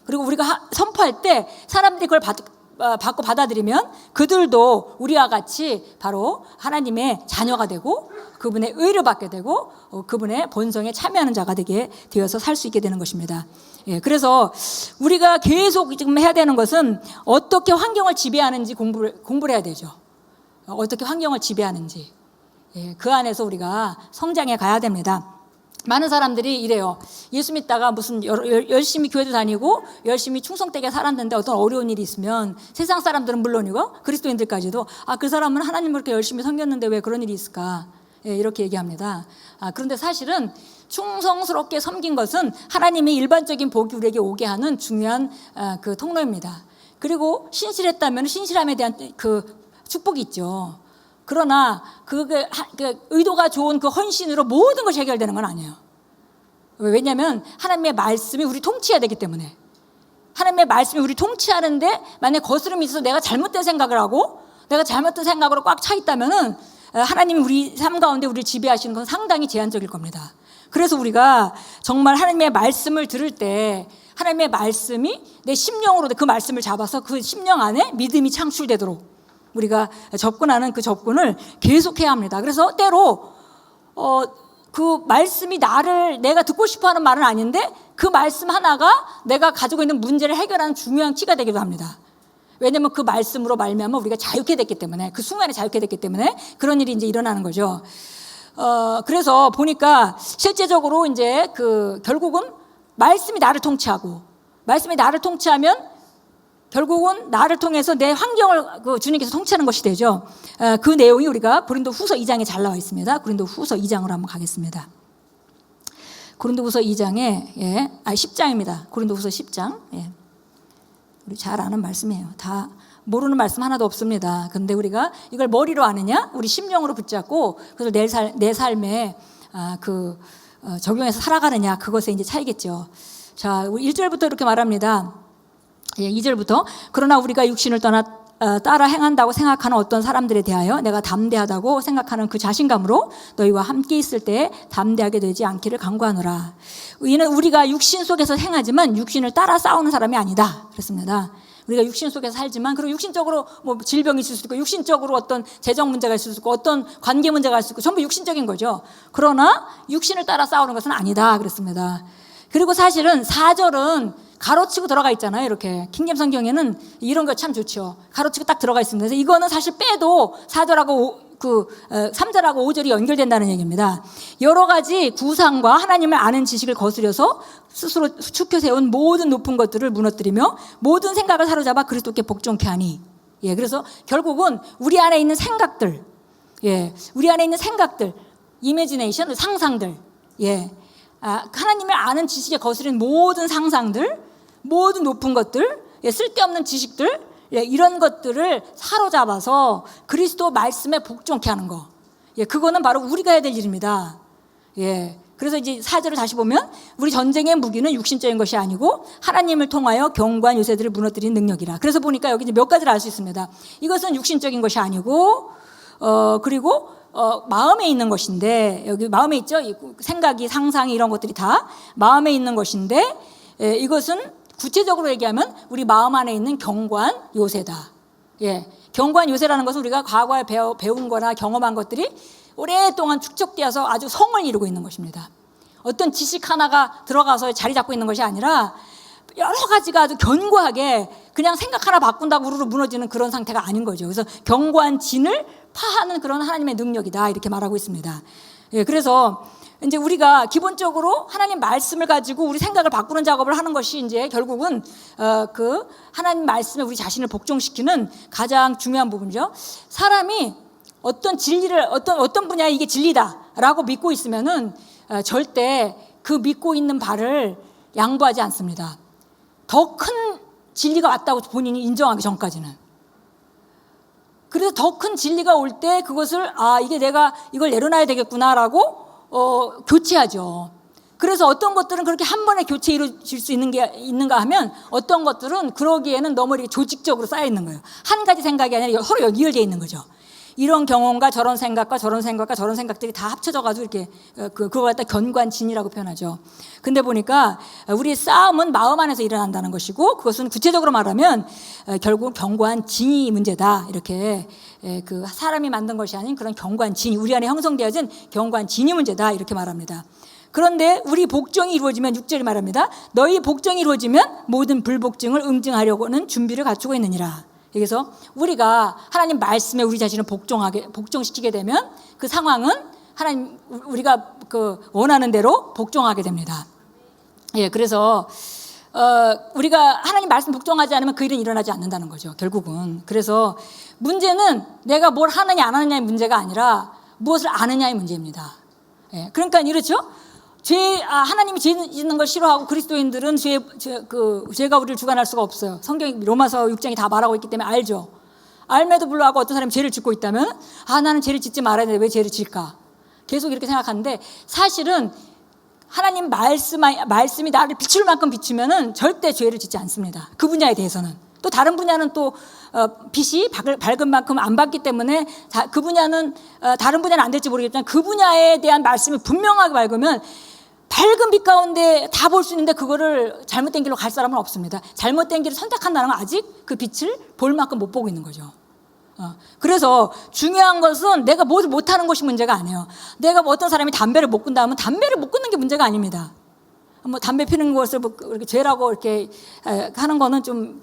그리고 우리가 선포할 때 사람들이 그걸 받고 받아들이면 그들도 우리와 같이 바로 하나님의 자녀가 되고 그분의 의를 받게 되고 그분의 본성에 참여하는 자가 되게 되어서 살 수 있게 되는 것입니다. 그래서 우리가 계속 지금 해야 되는 것은 어떻게 환경을 지배하는지 공부를 해야 되죠. 어떻게 환경을 지배하는지, 그 안에서 우리가 성장해 가야 됩니다. 많은 사람들이 이래요. 예수 믿다가 무슨 열심히 교회도 다니고 열심히 충성되게 살았는데 어떤 어려운 일이 있으면 세상 사람들은 물론이고 그리스도인들까지도 그 사람은 하나님을 그렇게 열심히 섬겼는데 왜 그런 일이 있을까, 이렇게 얘기합니다. 그런데 사실은 충성스럽게 섬긴 것은 하나님의 일반적인 복이 우리에게 오게 하는 중요한 그 통로입니다. 그리고 신실했다면 신실함에 대한 그 축복이 있죠. 그러나 그 의도가 좋은 그 헌신으로 모든 것이 해결되는 건 아니에요. 왜냐하면 하나님의 말씀이 우리 통치해야 되기 때문에. 하나님의 말씀이 우리 통치하는데 만약에 거스름이 있어서 내가 잘못된 생각을 하고 내가 잘못된 생각으로 꽉 차 있다면은 하나님이 우리 삶 가운데 우리를 지배하시는 건 상당히 제한적일 겁니다. 그래서 우리가 정말 하나님의 말씀을 들을 때 하나님의 말씀이 내 심령으로 그 말씀을 잡아서 그 심령 안에 믿음이 창출되도록 우리가 접근하는 그 접근을 계속해야 합니다. 그래서 때로 그 말씀이 내가 듣고 싶어하는 말은 아닌데 그 말씀 하나가 내가 가지고 있는 문제를 해결하는 중요한 키가 되기도 합니다. 왜냐하면 그 말씀으로 말미암아 우리가 자유케 됐기 때문에, 그 순간에 자유케 됐기 때문에 그런 일이 이제 일어나는 거죠. 그래서 보니까 실제적으로 이제 결국은 말씀이 나를 통치하고, 말씀이 나를 통치하면 결국은 나를 통해서 내 환경을 주님께서 통치하는 것이 되죠. 그 내용이 우리가 고린도후서 2장에 잘 나와 있습니다. 고린도후서 2장으로 한번 가겠습니다. 고린도후서 2장에 10장입니다. 고린도후서 10장. 우리 잘 아는 말씀이에요. 다 모르는 말씀 하나도 없습니다. 그런데 우리가 이걸 머리로 아느냐, 우리 심령으로 붙잡고 그래서 내 삶에 적용해서 살아가느냐, 그것에 이제 차이겠죠. 자, 우리 1절부터 이렇게 말합니다. 2절부터 그러나 우리가 육신을 따라 행한다고 생각하는 어떤 사람들에 대하여 내가 담대하다고 생각하는 그 자신감으로 너희와 함께 있을 때 담대하게 되지 않기를 간구하노라. 이는 우리가 육신 속에서 행하지만 육신을 따라 싸우는 사람이 아니다 그랬습니다. 우리가 육신 속에서 살지만, 그리고 육신적으로 뭐 질병이 있을 수도 있고 육신적으로 어떤 재정 문제가 있을 수 있고 어떤 관계 문제가 있을 수 있고 전부 육신적인 거죠. 그러나 육신을 따라 싸우는 것은 아니다 그랬습니다. 그리고 사실은 4절은 가로치고 들어가 있잖아요. 이렇게 킹잼 성경에는 이런 거 참 좋죠. 가로치고 딱 들어가 있습니다. 그래서 이거는 사실 빼도 4절하고 3절하고 5절이 연결된다는 얘기입니다. 여러 가지 구상과 하나님을 아는 지식을 거스려서 스스로 축혀 세운 모든 높은 것들을 무너뜨리며 모든 생각을 사로잡아 그리스도께 복종케 하니. 그래서 결국은 우리 안에 있는 생각들, 우리 안에 있는 생각들, 이미지네이션, 상상들, 하나님을 아는 지식에 거스린 모든 상상들, 모든 높은 것들, 쓸데없는 지식들, 이런 것들을 사로잡아서 그리스도 말씀에 복종케 하는 거. 그거는 바로 우리가 해야 될 일입니다. 그래서 이제 4절을 다시 보면 우리 전쟁의 무기는 육신적인 것이 아니고 하나님을 통하여 견고한 요새들을 무너뜨리는 능력이라. 그래서 보니까 여기 이제 몇 가지를 알 수 있습니다. 이것은 육신적인 것이 아니고 그리고 마음에 있는 것인데, 여기 마음에 있죠. 생각이, 상상이 이런 것들이 다 마음에 있는 것인데, 이것은 구체적으로 얘기하면 우리 마음 안에 있는 견고한 요새다. 견고한 요새라는 것은 우리가 과거에 배운 거나 경험한 것들이 오랫동안 축적되어서 아주 성을 이루고 있는 것입니다. 어떤 지식 하나가 들어가서 자리 잡고 있는 것이 아니라 여러 가지가 아주 견고하게 그냥 생각 하나 바꾼다고 우르르 무너지는 그런 상태가 아닌 거죠. 그래서 견고한 진을 파하는 그런 하나님의 능력이다, 이렇게 말하고 있습니다. 그래서 이제 우리가 기본적으로 하나님 말씀을 가지고 우리 생각을 바꾸는 작업을 하는 것이 이제 결국은 그 하나님 말씀에 우리 자신을 복종시키는 가장 중요한 부분이죠. 사람이 어떤 진리를 어떤 분야에 이게 진리다라고 믿고 있으면은 절대 그 믿고 있는 바를 양보하지 않습니다. 더 큰 진리가 왔다고 본인이 인정하기 전까지는. 그래서 더 큰 진리가 올 때 그것을 이게 내가 이걸 내려놔야 되겠구나라고 교체하죠. 그래서 어떤 것들은 그렇게 한 번에 교체 이루어질 수 있는 게 있는가 하면 어떤 것들은 그러기에는 너무 이렇게 조직적으로 쌓여 있는 거예요. 한 가지 생각이 아니라 서로 연결되어 있는 거죠. 이런 경험과 저런 생각과 저런 생각과 저런 생각들이 다 합쳐져가지고 이렇게 그걸 갖다 견고한 진이라고 표현하죠. 근데 보니까 우리의 싸움은 마음 안에서 일어난다는 것이고, 그것은 구체적으로 말하면 결국 견고한 진이 문제다, 이렇게 그 사람이 만든 것이 아닌 그런 견고한 진, 우리 안에 형성되어진 견고한 진이 문제다, 이렇게 말합니다. 그런데 우리 복종이 이루어지면 6절이 말합니다. 너희 복종이 이루어지면 모든 불복종을 응징하려고는 준비를 갖추고 있느니라. 여기서 우리가 하나님 말씀에 우리 자신을 복종시키게 되면 그 상황은 하나님 우리가 그 원하는 대로 복종하게 됩니다. 그래서 우리가 하나님 말씀 복종하지 않으면 그 일은 일어나지 않는다는 거죠, 결국은. 그래서 문제는 내가 뭘 하느냐 안 하느냐의 문제가 아니라 무엇을 아느냐의 문제입니다. 그러니까 이렇죠. 하나님이 죄 짓는 걸 싫어하고 그리스도인들은 죄가 우리를 주관할 수가 없어요. 성경이 로마서 6장이 다 말하고 있기 때문에 알죠. 알매도 불구하고 어떤 사람이 죄를 짓고 있다면 나는 죄를 짓지 말아야 되는데 왜 죄를 질까? 계속 이렇게 생각하는데, 사실은 하나님 말씀이 나를 비출 만큼 비추면은 절대 죄를 짓지 않습니다. 그 분야에 대해서는. 또 다른 분야는 또 빛이 밝은 만큼 안 밝기 때문에 그 분야는 다른 분야는 안 될지 모르겠지만 그 분야에 대한 말씀이 분명하게 밝으면 밝은 빛 가운데 다 볼 수 있는데 그거를 잘못된 길로 갈 사람은 없습니다. 잘못된 길을 선택한다는 건 아직 그 빛을 볼 만큼 못 보고 있는 거죠. 그래서 중요한 것은 내가 뭘 못하는 것이 문제가 아니에요. 내가 어떤 사람이 담배를 못 끊다 하면 담배를 못 끊는 게 문제가 아닙니다. 담배 피는 것을 이렇게 죄라고 이렇게 하는 거는 좀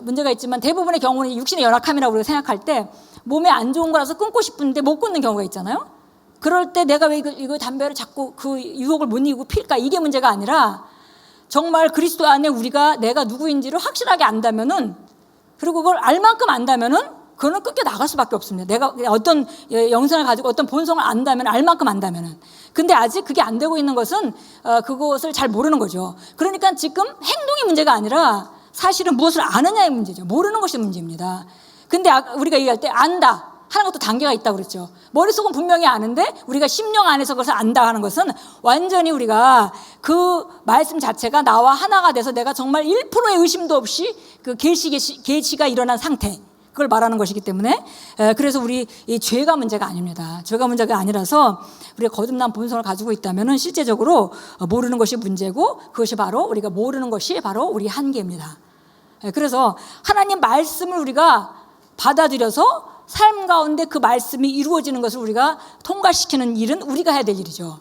문제가 있지만, 대부분의 경우는 육신의 연약함이라고 우리가 생각할 때 몸에 안 좋은 거라서 끊고 싶은데 못 끊는 경우가 있잖아요. 그럴 때 내가 왜 이거 담배를 자꾸 그 유혹을 못 이기고 필까? 이게 문제가 아니라 정말 그리스도 안에 내가 누구인지를 확실하게 안다면은, 그리고 그걸 알 만큼 안다면은 그거는 끊겨 나갈 수밖에 없습니다. 내가 어떤 영성을 가지고 어떤 본성을 안다면, 알 만큼 안다면은. 근데 아직 그게 안 되고 있는 것은 그것을 잘 모르는 거죠. 그러니까 지금 행동이 문제가 아니라 사실은 무엇을 아느냐의 문제죠. 모르는 것이 문제입니다. 근데 우리가 얘기할 때 안다 하는 것도 단계가 있다고 그랬죠. 머릿속은 분명히 아는데 우리가 심령 안에서 그것을 안다 하는 것은 완전히 우리가 그 말씀 자체가 나와 하나가 돼서 내가 정말 1%의 의심도 없이 그 계시가 일어난 상태, 그걸 말하는 것이기 때문에, 그래서 우리 이 죄가 문제가 아닙니다. 죄가 문제가 아니라서 우리가 거듭난 본성을 가지고 있다면은 실제적으로 모르는 것이 문제고, 그것이 바로 우리가 모르는 것이 바로 우리 한계입니다. 그래서 하나님 말씀을 우리가 받아들여서 삶 가운데 그 말씀이 이루어지는 것을 우리가 통과시키는 일은 우리가 해야 될 일이죠.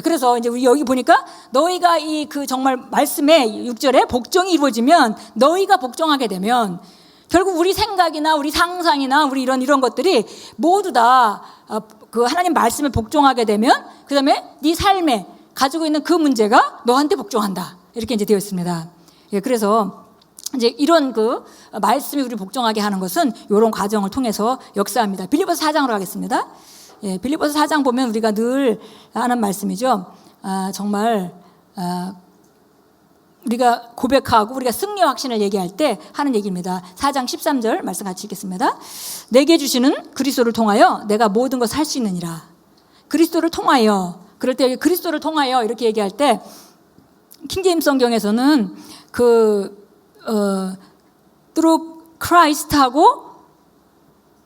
그래서 이제 우리 여기 보니까 너희가 그 정말 말씀에 6절에 복종이 이루어지면, 너희가 복종하게 되면 결국 우리 생각이나 우리 상상이나 우리 이런 것들이 모두 다 그 하나님 말씀에 복종하게 되면, 그 다음에 네 삶에 가지고 있는 그 문제가 너한테 복종한다, 이렇게 이제 되어 있습니다. 그래서 이제 이런 그 말씀이 우리 복종하게 하는 것은 이런 과정을 통해서 역사합니다. 빌립보서 4장으로 가겠습니다. 빌립보서 4장 보면 우리가 늘 하는 말씀이죠. 정말 우리가 고백하고 우리가 승리 확신을 얘기할 때 하는 얘기입니다. 4장 13절 말씀 같이 읽겠습니다. 내게 주시는 그리스도를 통하여 내가 모든 것을 할 수 있느니라. 그리스도를 통하여 그럴 때 그리스도를 통하여 이렇게 얘기할 때 킹제임스 성경에서는 through Christ하고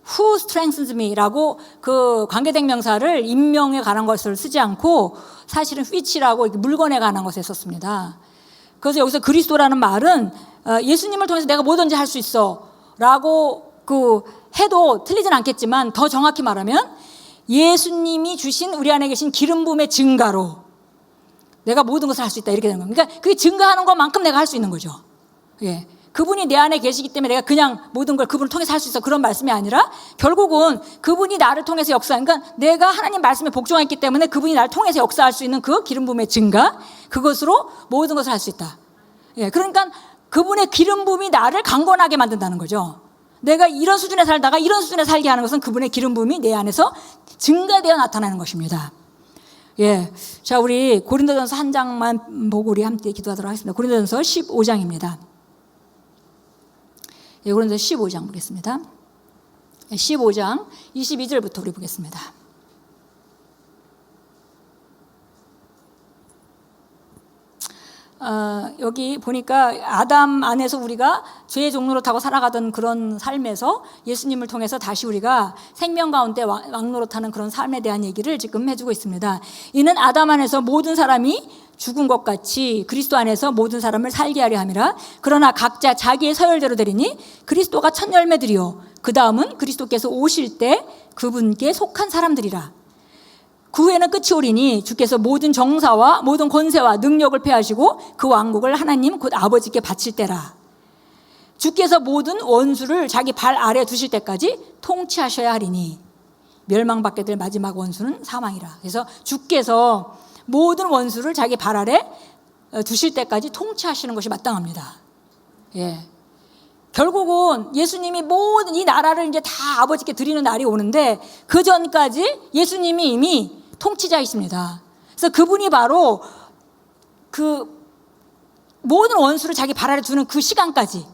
who strengthens me라고 그 관계된 명사를 인명에 관한 것을 쓰지 않고 사실은 which라고 물건에 관한 것에 썼습니다. 그래서 여기서 그리스도라는 말은 예수님을 통해서 내가 뭐든지 할 수 있어 라고 해도 틀리진 않겠지만 더 정확히 말하면 예수님이 주신 우리 안에 계신 기름 부음의 증가로 내가 모든 것을 할 수 있다 이렇게 되는 겁니다. 그러니까 그게 증가하는 것만큼 내가 할 수 있는 거죠. 예. 그분이 내 안에 계시기 때문에 내가 그냥 모든 걸 그분을 통해서 할 수 있어 그런 말씀이 아니라 결국은 그분이 나를 통해서 그러니까 내가 하나님 말씀에 복종했기 때문에 그분이 나를 통해서 역사할 수 있는 그 기름 부음의 증가 그것으로 모든 것을 할 수 있다. 예. 그러니까 그분의 기름 부음이 나를 강건하게 만든다는 거죠. 내가 이런 수준에 살다가 이런 수준에 살게 하는 것은 그분의 기름 부음이 내 안에서 증가되어 나타나는 것입니다. 예. 자, 우리 고린도전서 한 장만 보고 우리 함께 기도하도록 하겠습니다. 고린도전서 15장입니다. 예, 고린도전서 15장 보겠습니다. 15장 22절부터 우리 보겠습니다. 여기 보니까 아담 안에서 우리가 죄의 종로로 타고 살아가던 그런 삶에서 예수님을 통해서 다시 우리가 생명 가운데 왕노릇하는 그런 삶에 대한 얘기를 지금 해주고 있습니다. 이는 아담 안에서 모든 사람이 죽은 것 같이 그리스도 안에서 모든 사람을 살게 하려 함이라. 그러나 각자 자기의 서열대로 되리니 그리스도가 첫 열매들이요 그 다음은 그리스도께서 오실 때 그분께 속한 사람들이라. 그 후에는 끝이 오리니 주께서 모든 정사와 모든 권세와 능력을 폐하시고 그 왕국을 하나님 곧 아버지께 바칠 때라. 주께서 모든 원수를 자기 발 아래 두실 때까지 통치하셔야 하리니 멸망받게 될 마지막 원수는 사망이라. 그래서 주께서 모든 원수를 자기 발 아래 두실 때까지 통치하시는 것이 마땅합니다. 예. 결국은 예수님이 모든 이 나라를 이제 다 아버지께 드리는 날이 오는데 그 전까지 예수님이 이미 통치자이십니다. 그래서 그분이 바로 그 모든 원수를 자기 발 아래 두는 그 시간까지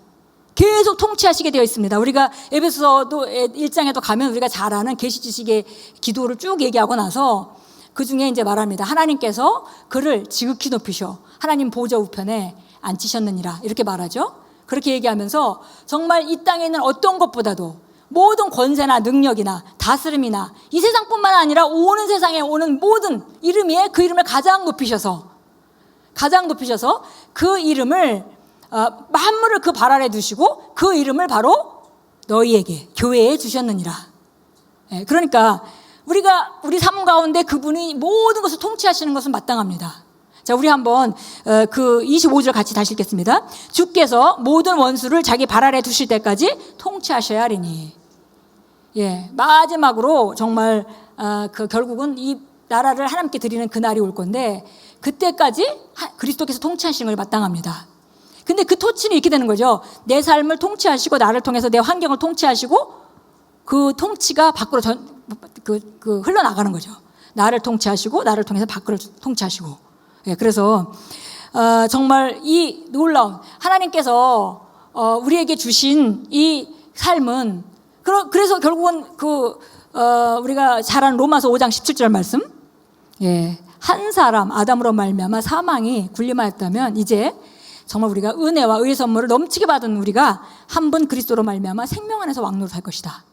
계속 통치하시게 되어 있습니다. 우리가 에베소도 1장에도 가면 우리가 잘 아는 계시 지식의 기도를 쭉 얘기하고 나서 그 중에 이제 말합니다. 하나님께서 그를 지극히 높이셔 하나님 보좌 우편에 앉히셨느니라 이렇게 말하죠. 그렇게 얘기하면서 정말 이 땅에 있는 어떤 것보다도 모든 권세나 능력이나 다스림이나 이 세상뿐만 아니라 오는 세상에 오는 모든 이름 위에 그 이름을 가장 높이셔서 그 이름을 만물을 그 발 아래 두시고 그 이름을 바로 너희에게 교회에 주셨느니라. 예, 그러니까 우리 삶 가운데 그분이 모든 것을 통치하시는 것은 마땅합니다. 자, 우리 한번 그 25절 같이 다시 읽겠습니다. 주께서 모든 원수를 자기 발 아래 두실 때까지 통치하셔야 하리니. 예, 마지막으로 정말 그 결국은 이 나라를 하나님께 드리는 그 날이 올 건데 그때까지 그리스도께서 통치하시는 걸 마땅합니다. 근데 그 토치는 이렇게 되는 거죠. 내 삶을 통치하시고 나를 통해서 내 환경을 통치하시고 그 통치가 밖으로 흘러나가는 거죠. 나를 통치하시고 나를 통해서 밖으로 통치하시고. 예, 그래서 정말 이 놀라운 하나님께서 우리에게 주신 이 삶은 그래서 결국은 우리가 잘 아는 로마서 5장 17절 말씀, 예, 한 사람 아담으로 말미암아 사망이 군림하였다면 이제 정말 우리가 은혜와 의의 선물을 넘치게 받은 우리가 한 분 그리스도로 말미암아 생명 안에서 왕노릇할 것이다.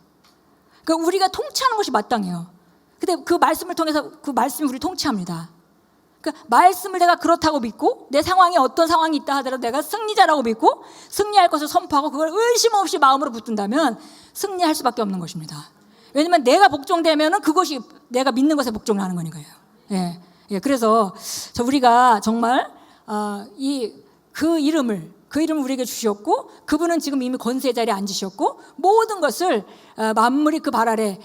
그러니까 우리가 통치하는 것이 마땅해요. 근데 그 말씀을 통해서 그 말씀이 우리를 통치합니다. 그러니까 말씀을 내가 그렇다고 믿고 내 상황에 어떤 상황이 있다 하더라도 내가 승리자라고 믿고 승리할 것을 선포하고 그걸 의심 없이 마음으로 붙든다면 승리할 수밖에 없는 것입니다. 왜냐하면 내가 복종되면은 그것이 내가 믿는 것에 복종을 하는 거니까요. 예, 예. 그래서 우리가 정말 그 이름을 우리에게 주셨고 그분은 지금 이미 권세 자리에 앉으셨고 모든 것을 만물이 그 발 아래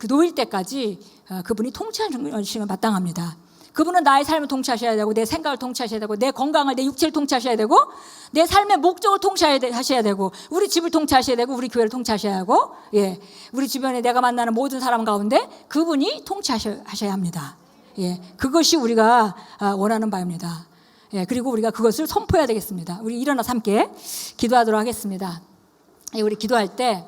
놓일 때까지 그분이 통치하시는 것이 마땅합니다. 그분은 나의 삶을 통치하셔야 되고 내 생각을 통치하셔야 되고 내 건강을 내 육체를 통치하셔야 되고 내 삶의 목적을 통치하셔야 되고 우리 집을 통치하셔야 되고 우리 교회를 통치하셔야 하고 예, 우리 주변에 내가 만나는 모든 사람 가운데 그분이 통치하셔야 합니다. 예, 그것이 우리가 원하는 바입니다. 예, 그리고 우리가 그것을 선포해야 되겠습니다. 우리 일어나서 함께 기도하도록 하겠습니다. 예, 우리 기도할 때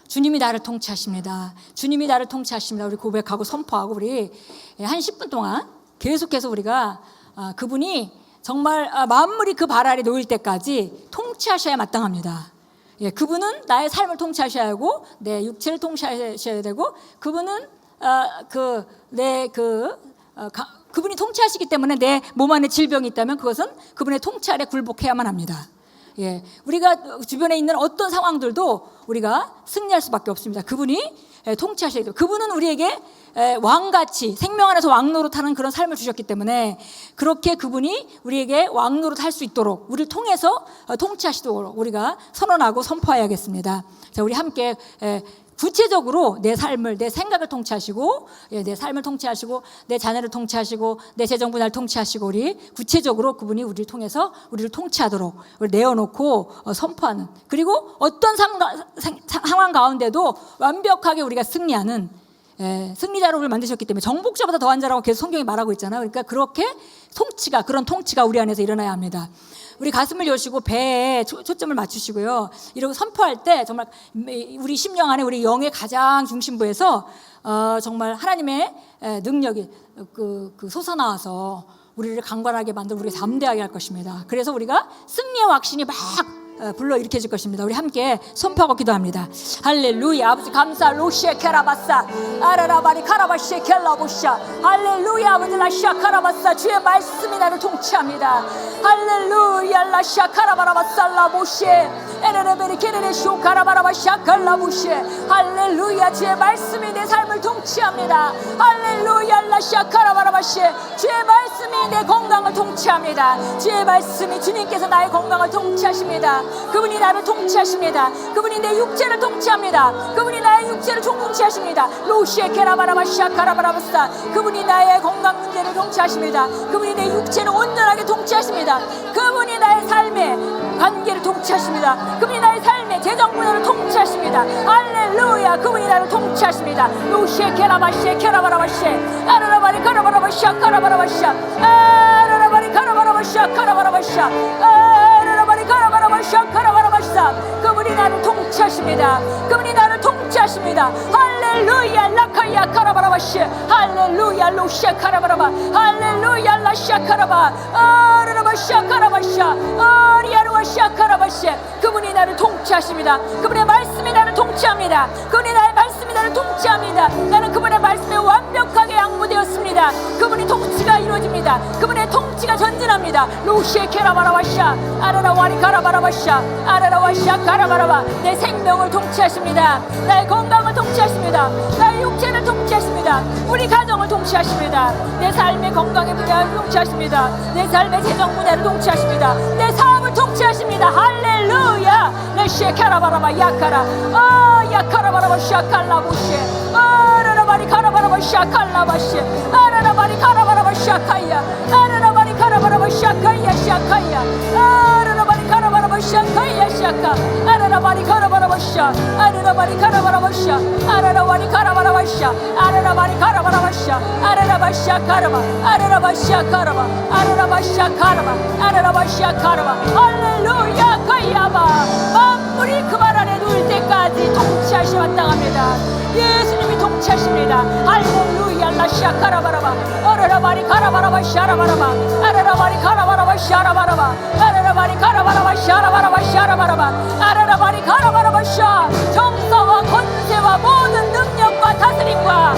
주님이 나를 통치하십니다. 주님이 나를 통치하십니다. 우리 고백하고 선포하고 우리 한 10분 동안 계속해서 우리가 그분이 정말 만물이 그 발 아래 놓일 때까지 통치하셔야 마땅합니다. 예, 그분은 나의 삶을 통치하셔야 하고 내 육체를 통치하셔야 되고 그분은 그분이 통치하시기 때문에 내 몸 안에 질병이 있다면 그것은 그분의 통치 아래 굴복해야만 합니다. 예, 우리가 주변에 있는 어떤 상황들도 우리가 승리할 수밖에 없습니다. 그분이 통치하셔야 돼요. 그분은 우리에게 왕같이 생명 안에서 왕노릇하는 그런 삶을 주셨기 때문에 그렇게 그분이 우리에게 왕노릇 할 수 있도록 우리를 통해서 통치하시도록 우리가 선언하고 선포해야겠습니다. 자, 우리 함께 구체적으로 내 삶을, 내 생각을 통치하시고, 내 삶을 통치하시고, 내 자녀를 통치하시고, 내 재정 분야를 통치하시고, 우리 구체적으로 그분이 우리를 통해서 우리를 통치하도록 우리를 내어놓고 선포하는, 그리고 어떤 상황 가운데도 완벽하게 우리가 승리하는 승리자로 우리를 만드셨기 때문에 정복자보다 더한 자라고 계속 성경이 말하고 있잖아요. 그러니까 그렇게 그런 통치가 우리 안에서 일어나야 합니다. 우리 가슴을 여시고 배에 초점을 맞추시고요. 이러고 선포할 때 정말 우리 심령 안에 우리 영의 가장 중심부에서 정말 하나님의 능력이 솟아나와서 우리를 강건하게 만들고 우리 담대하게 할 것입니다. 그래서 우리가 승리의 확신이 막 불러일으켜질 것입니다. 우리 함께 선포하고 기도합니다. 할렐루야. 아버지 감사 로시에 케라바사 아라라바리 카라바시에 켈라보샤 할렐루야. 아버지 라시아 카라바사 주의 말씀이 나를 통치합니다. 할렐루야. 라시아 카라바라바살라 보시에 에레레베리 케레레쇼 카라바라바샤 칼라보시에 할렐루야. 주의 말씀이 내 삶을 통치합니다. 할렐루야. 라시아 카라바라바시에 주의 말씀이 내 건강을 통치합니다. 주의 말씀이 주님께서 나의 건강을 통치하십니다. 그분이 나를 통치하십니다. 그분이 내 육체를 통치합니다. 그분이 나의 육체를 통치하십니다. 로시에 케라바라바시아 카라바라바사 그분이 나의 건강 문제를 통치하십니다. 그분이 내 육체를 온전하게 통치하십니다. 그분이 나의 삶의 관계를 통치하십니다. 그분이 나의 삶의 재정 분야를 통치하십니다. 할렐루야. 그분이 나를 통치하십니다. 로시에 케라바시에 케라바라바시에 아라라바리 카라바라바시아 카라바라바시아 아라라바리 카라바라바시아 카라바라바시아 아라라바리 카라바라바시아 카라바라바시아 그분이 나를 통치하십니다. 그분이 나를 통치하십니다. 할렐루야. 라카야 카라바라바시 할렐루야. 로시아 카라바라바 할렐루야. 라시아 카라바 아라라바시아 카라바시아 아리아루아시아 카라바시 그분이 나를 통치하십니다. 그분의 말씀이 나를 통치합니다. 그분이 나의 말씀이 나를 통치합니다. 나는 그분의 말씀에 완벽하게 양보되었습니다. 그분이 통치가 이루어집니다. 그분의 통치가 전진합니다. 로시에 케라바라바시아 아라라와리 카라바라바시아 아라라와시아 카라바라바 내 생명을 통치하십니다. 나의 건강을 통치하십니다. 나의 육체를 통치하십니다. 우리 가정을 통치하십니다. 내 삶의 건강의 분야를 통치하십니다. 내 삶의 재정 분야를 통치하십니다. 내 사업을 통치하십니다. 할렐루야. 레시에 카라바라바 야카라 야카라바라바시아 칼라보시 아라라바리 카라바라바시아 칼라바시 아라라바리 카라바라바시아 카이야 아라라바리 카라바라바시아 카이야 시아카이야 아라라바리 카라바라바시아 카이야 시아카 아라라바리 카라바라바시아 아라라바리 카라바라바시아 아라라바리 카라바라바시아 아라라바리 카라바라바시아 아라라바시아 카라바 아라라바시아 카라바 아라라바시아 카라바 아라라바시아 카라바 할렐루야 카이야바 만물이 그 발 아래 누울 때까지 통치하시 마땅합니다. 예수님이 통치하십니다. 할렐루야. 라시아 카라바라바 아라라바리 카라바라바 샤라바라바 아라라바리 카라바라바 샤라바라바 아라라바리 카라바라바 샤라바라바 샤라바라바 아라라바리 카라바라바 샤 정사와 권세와 모든 능력과 다스림과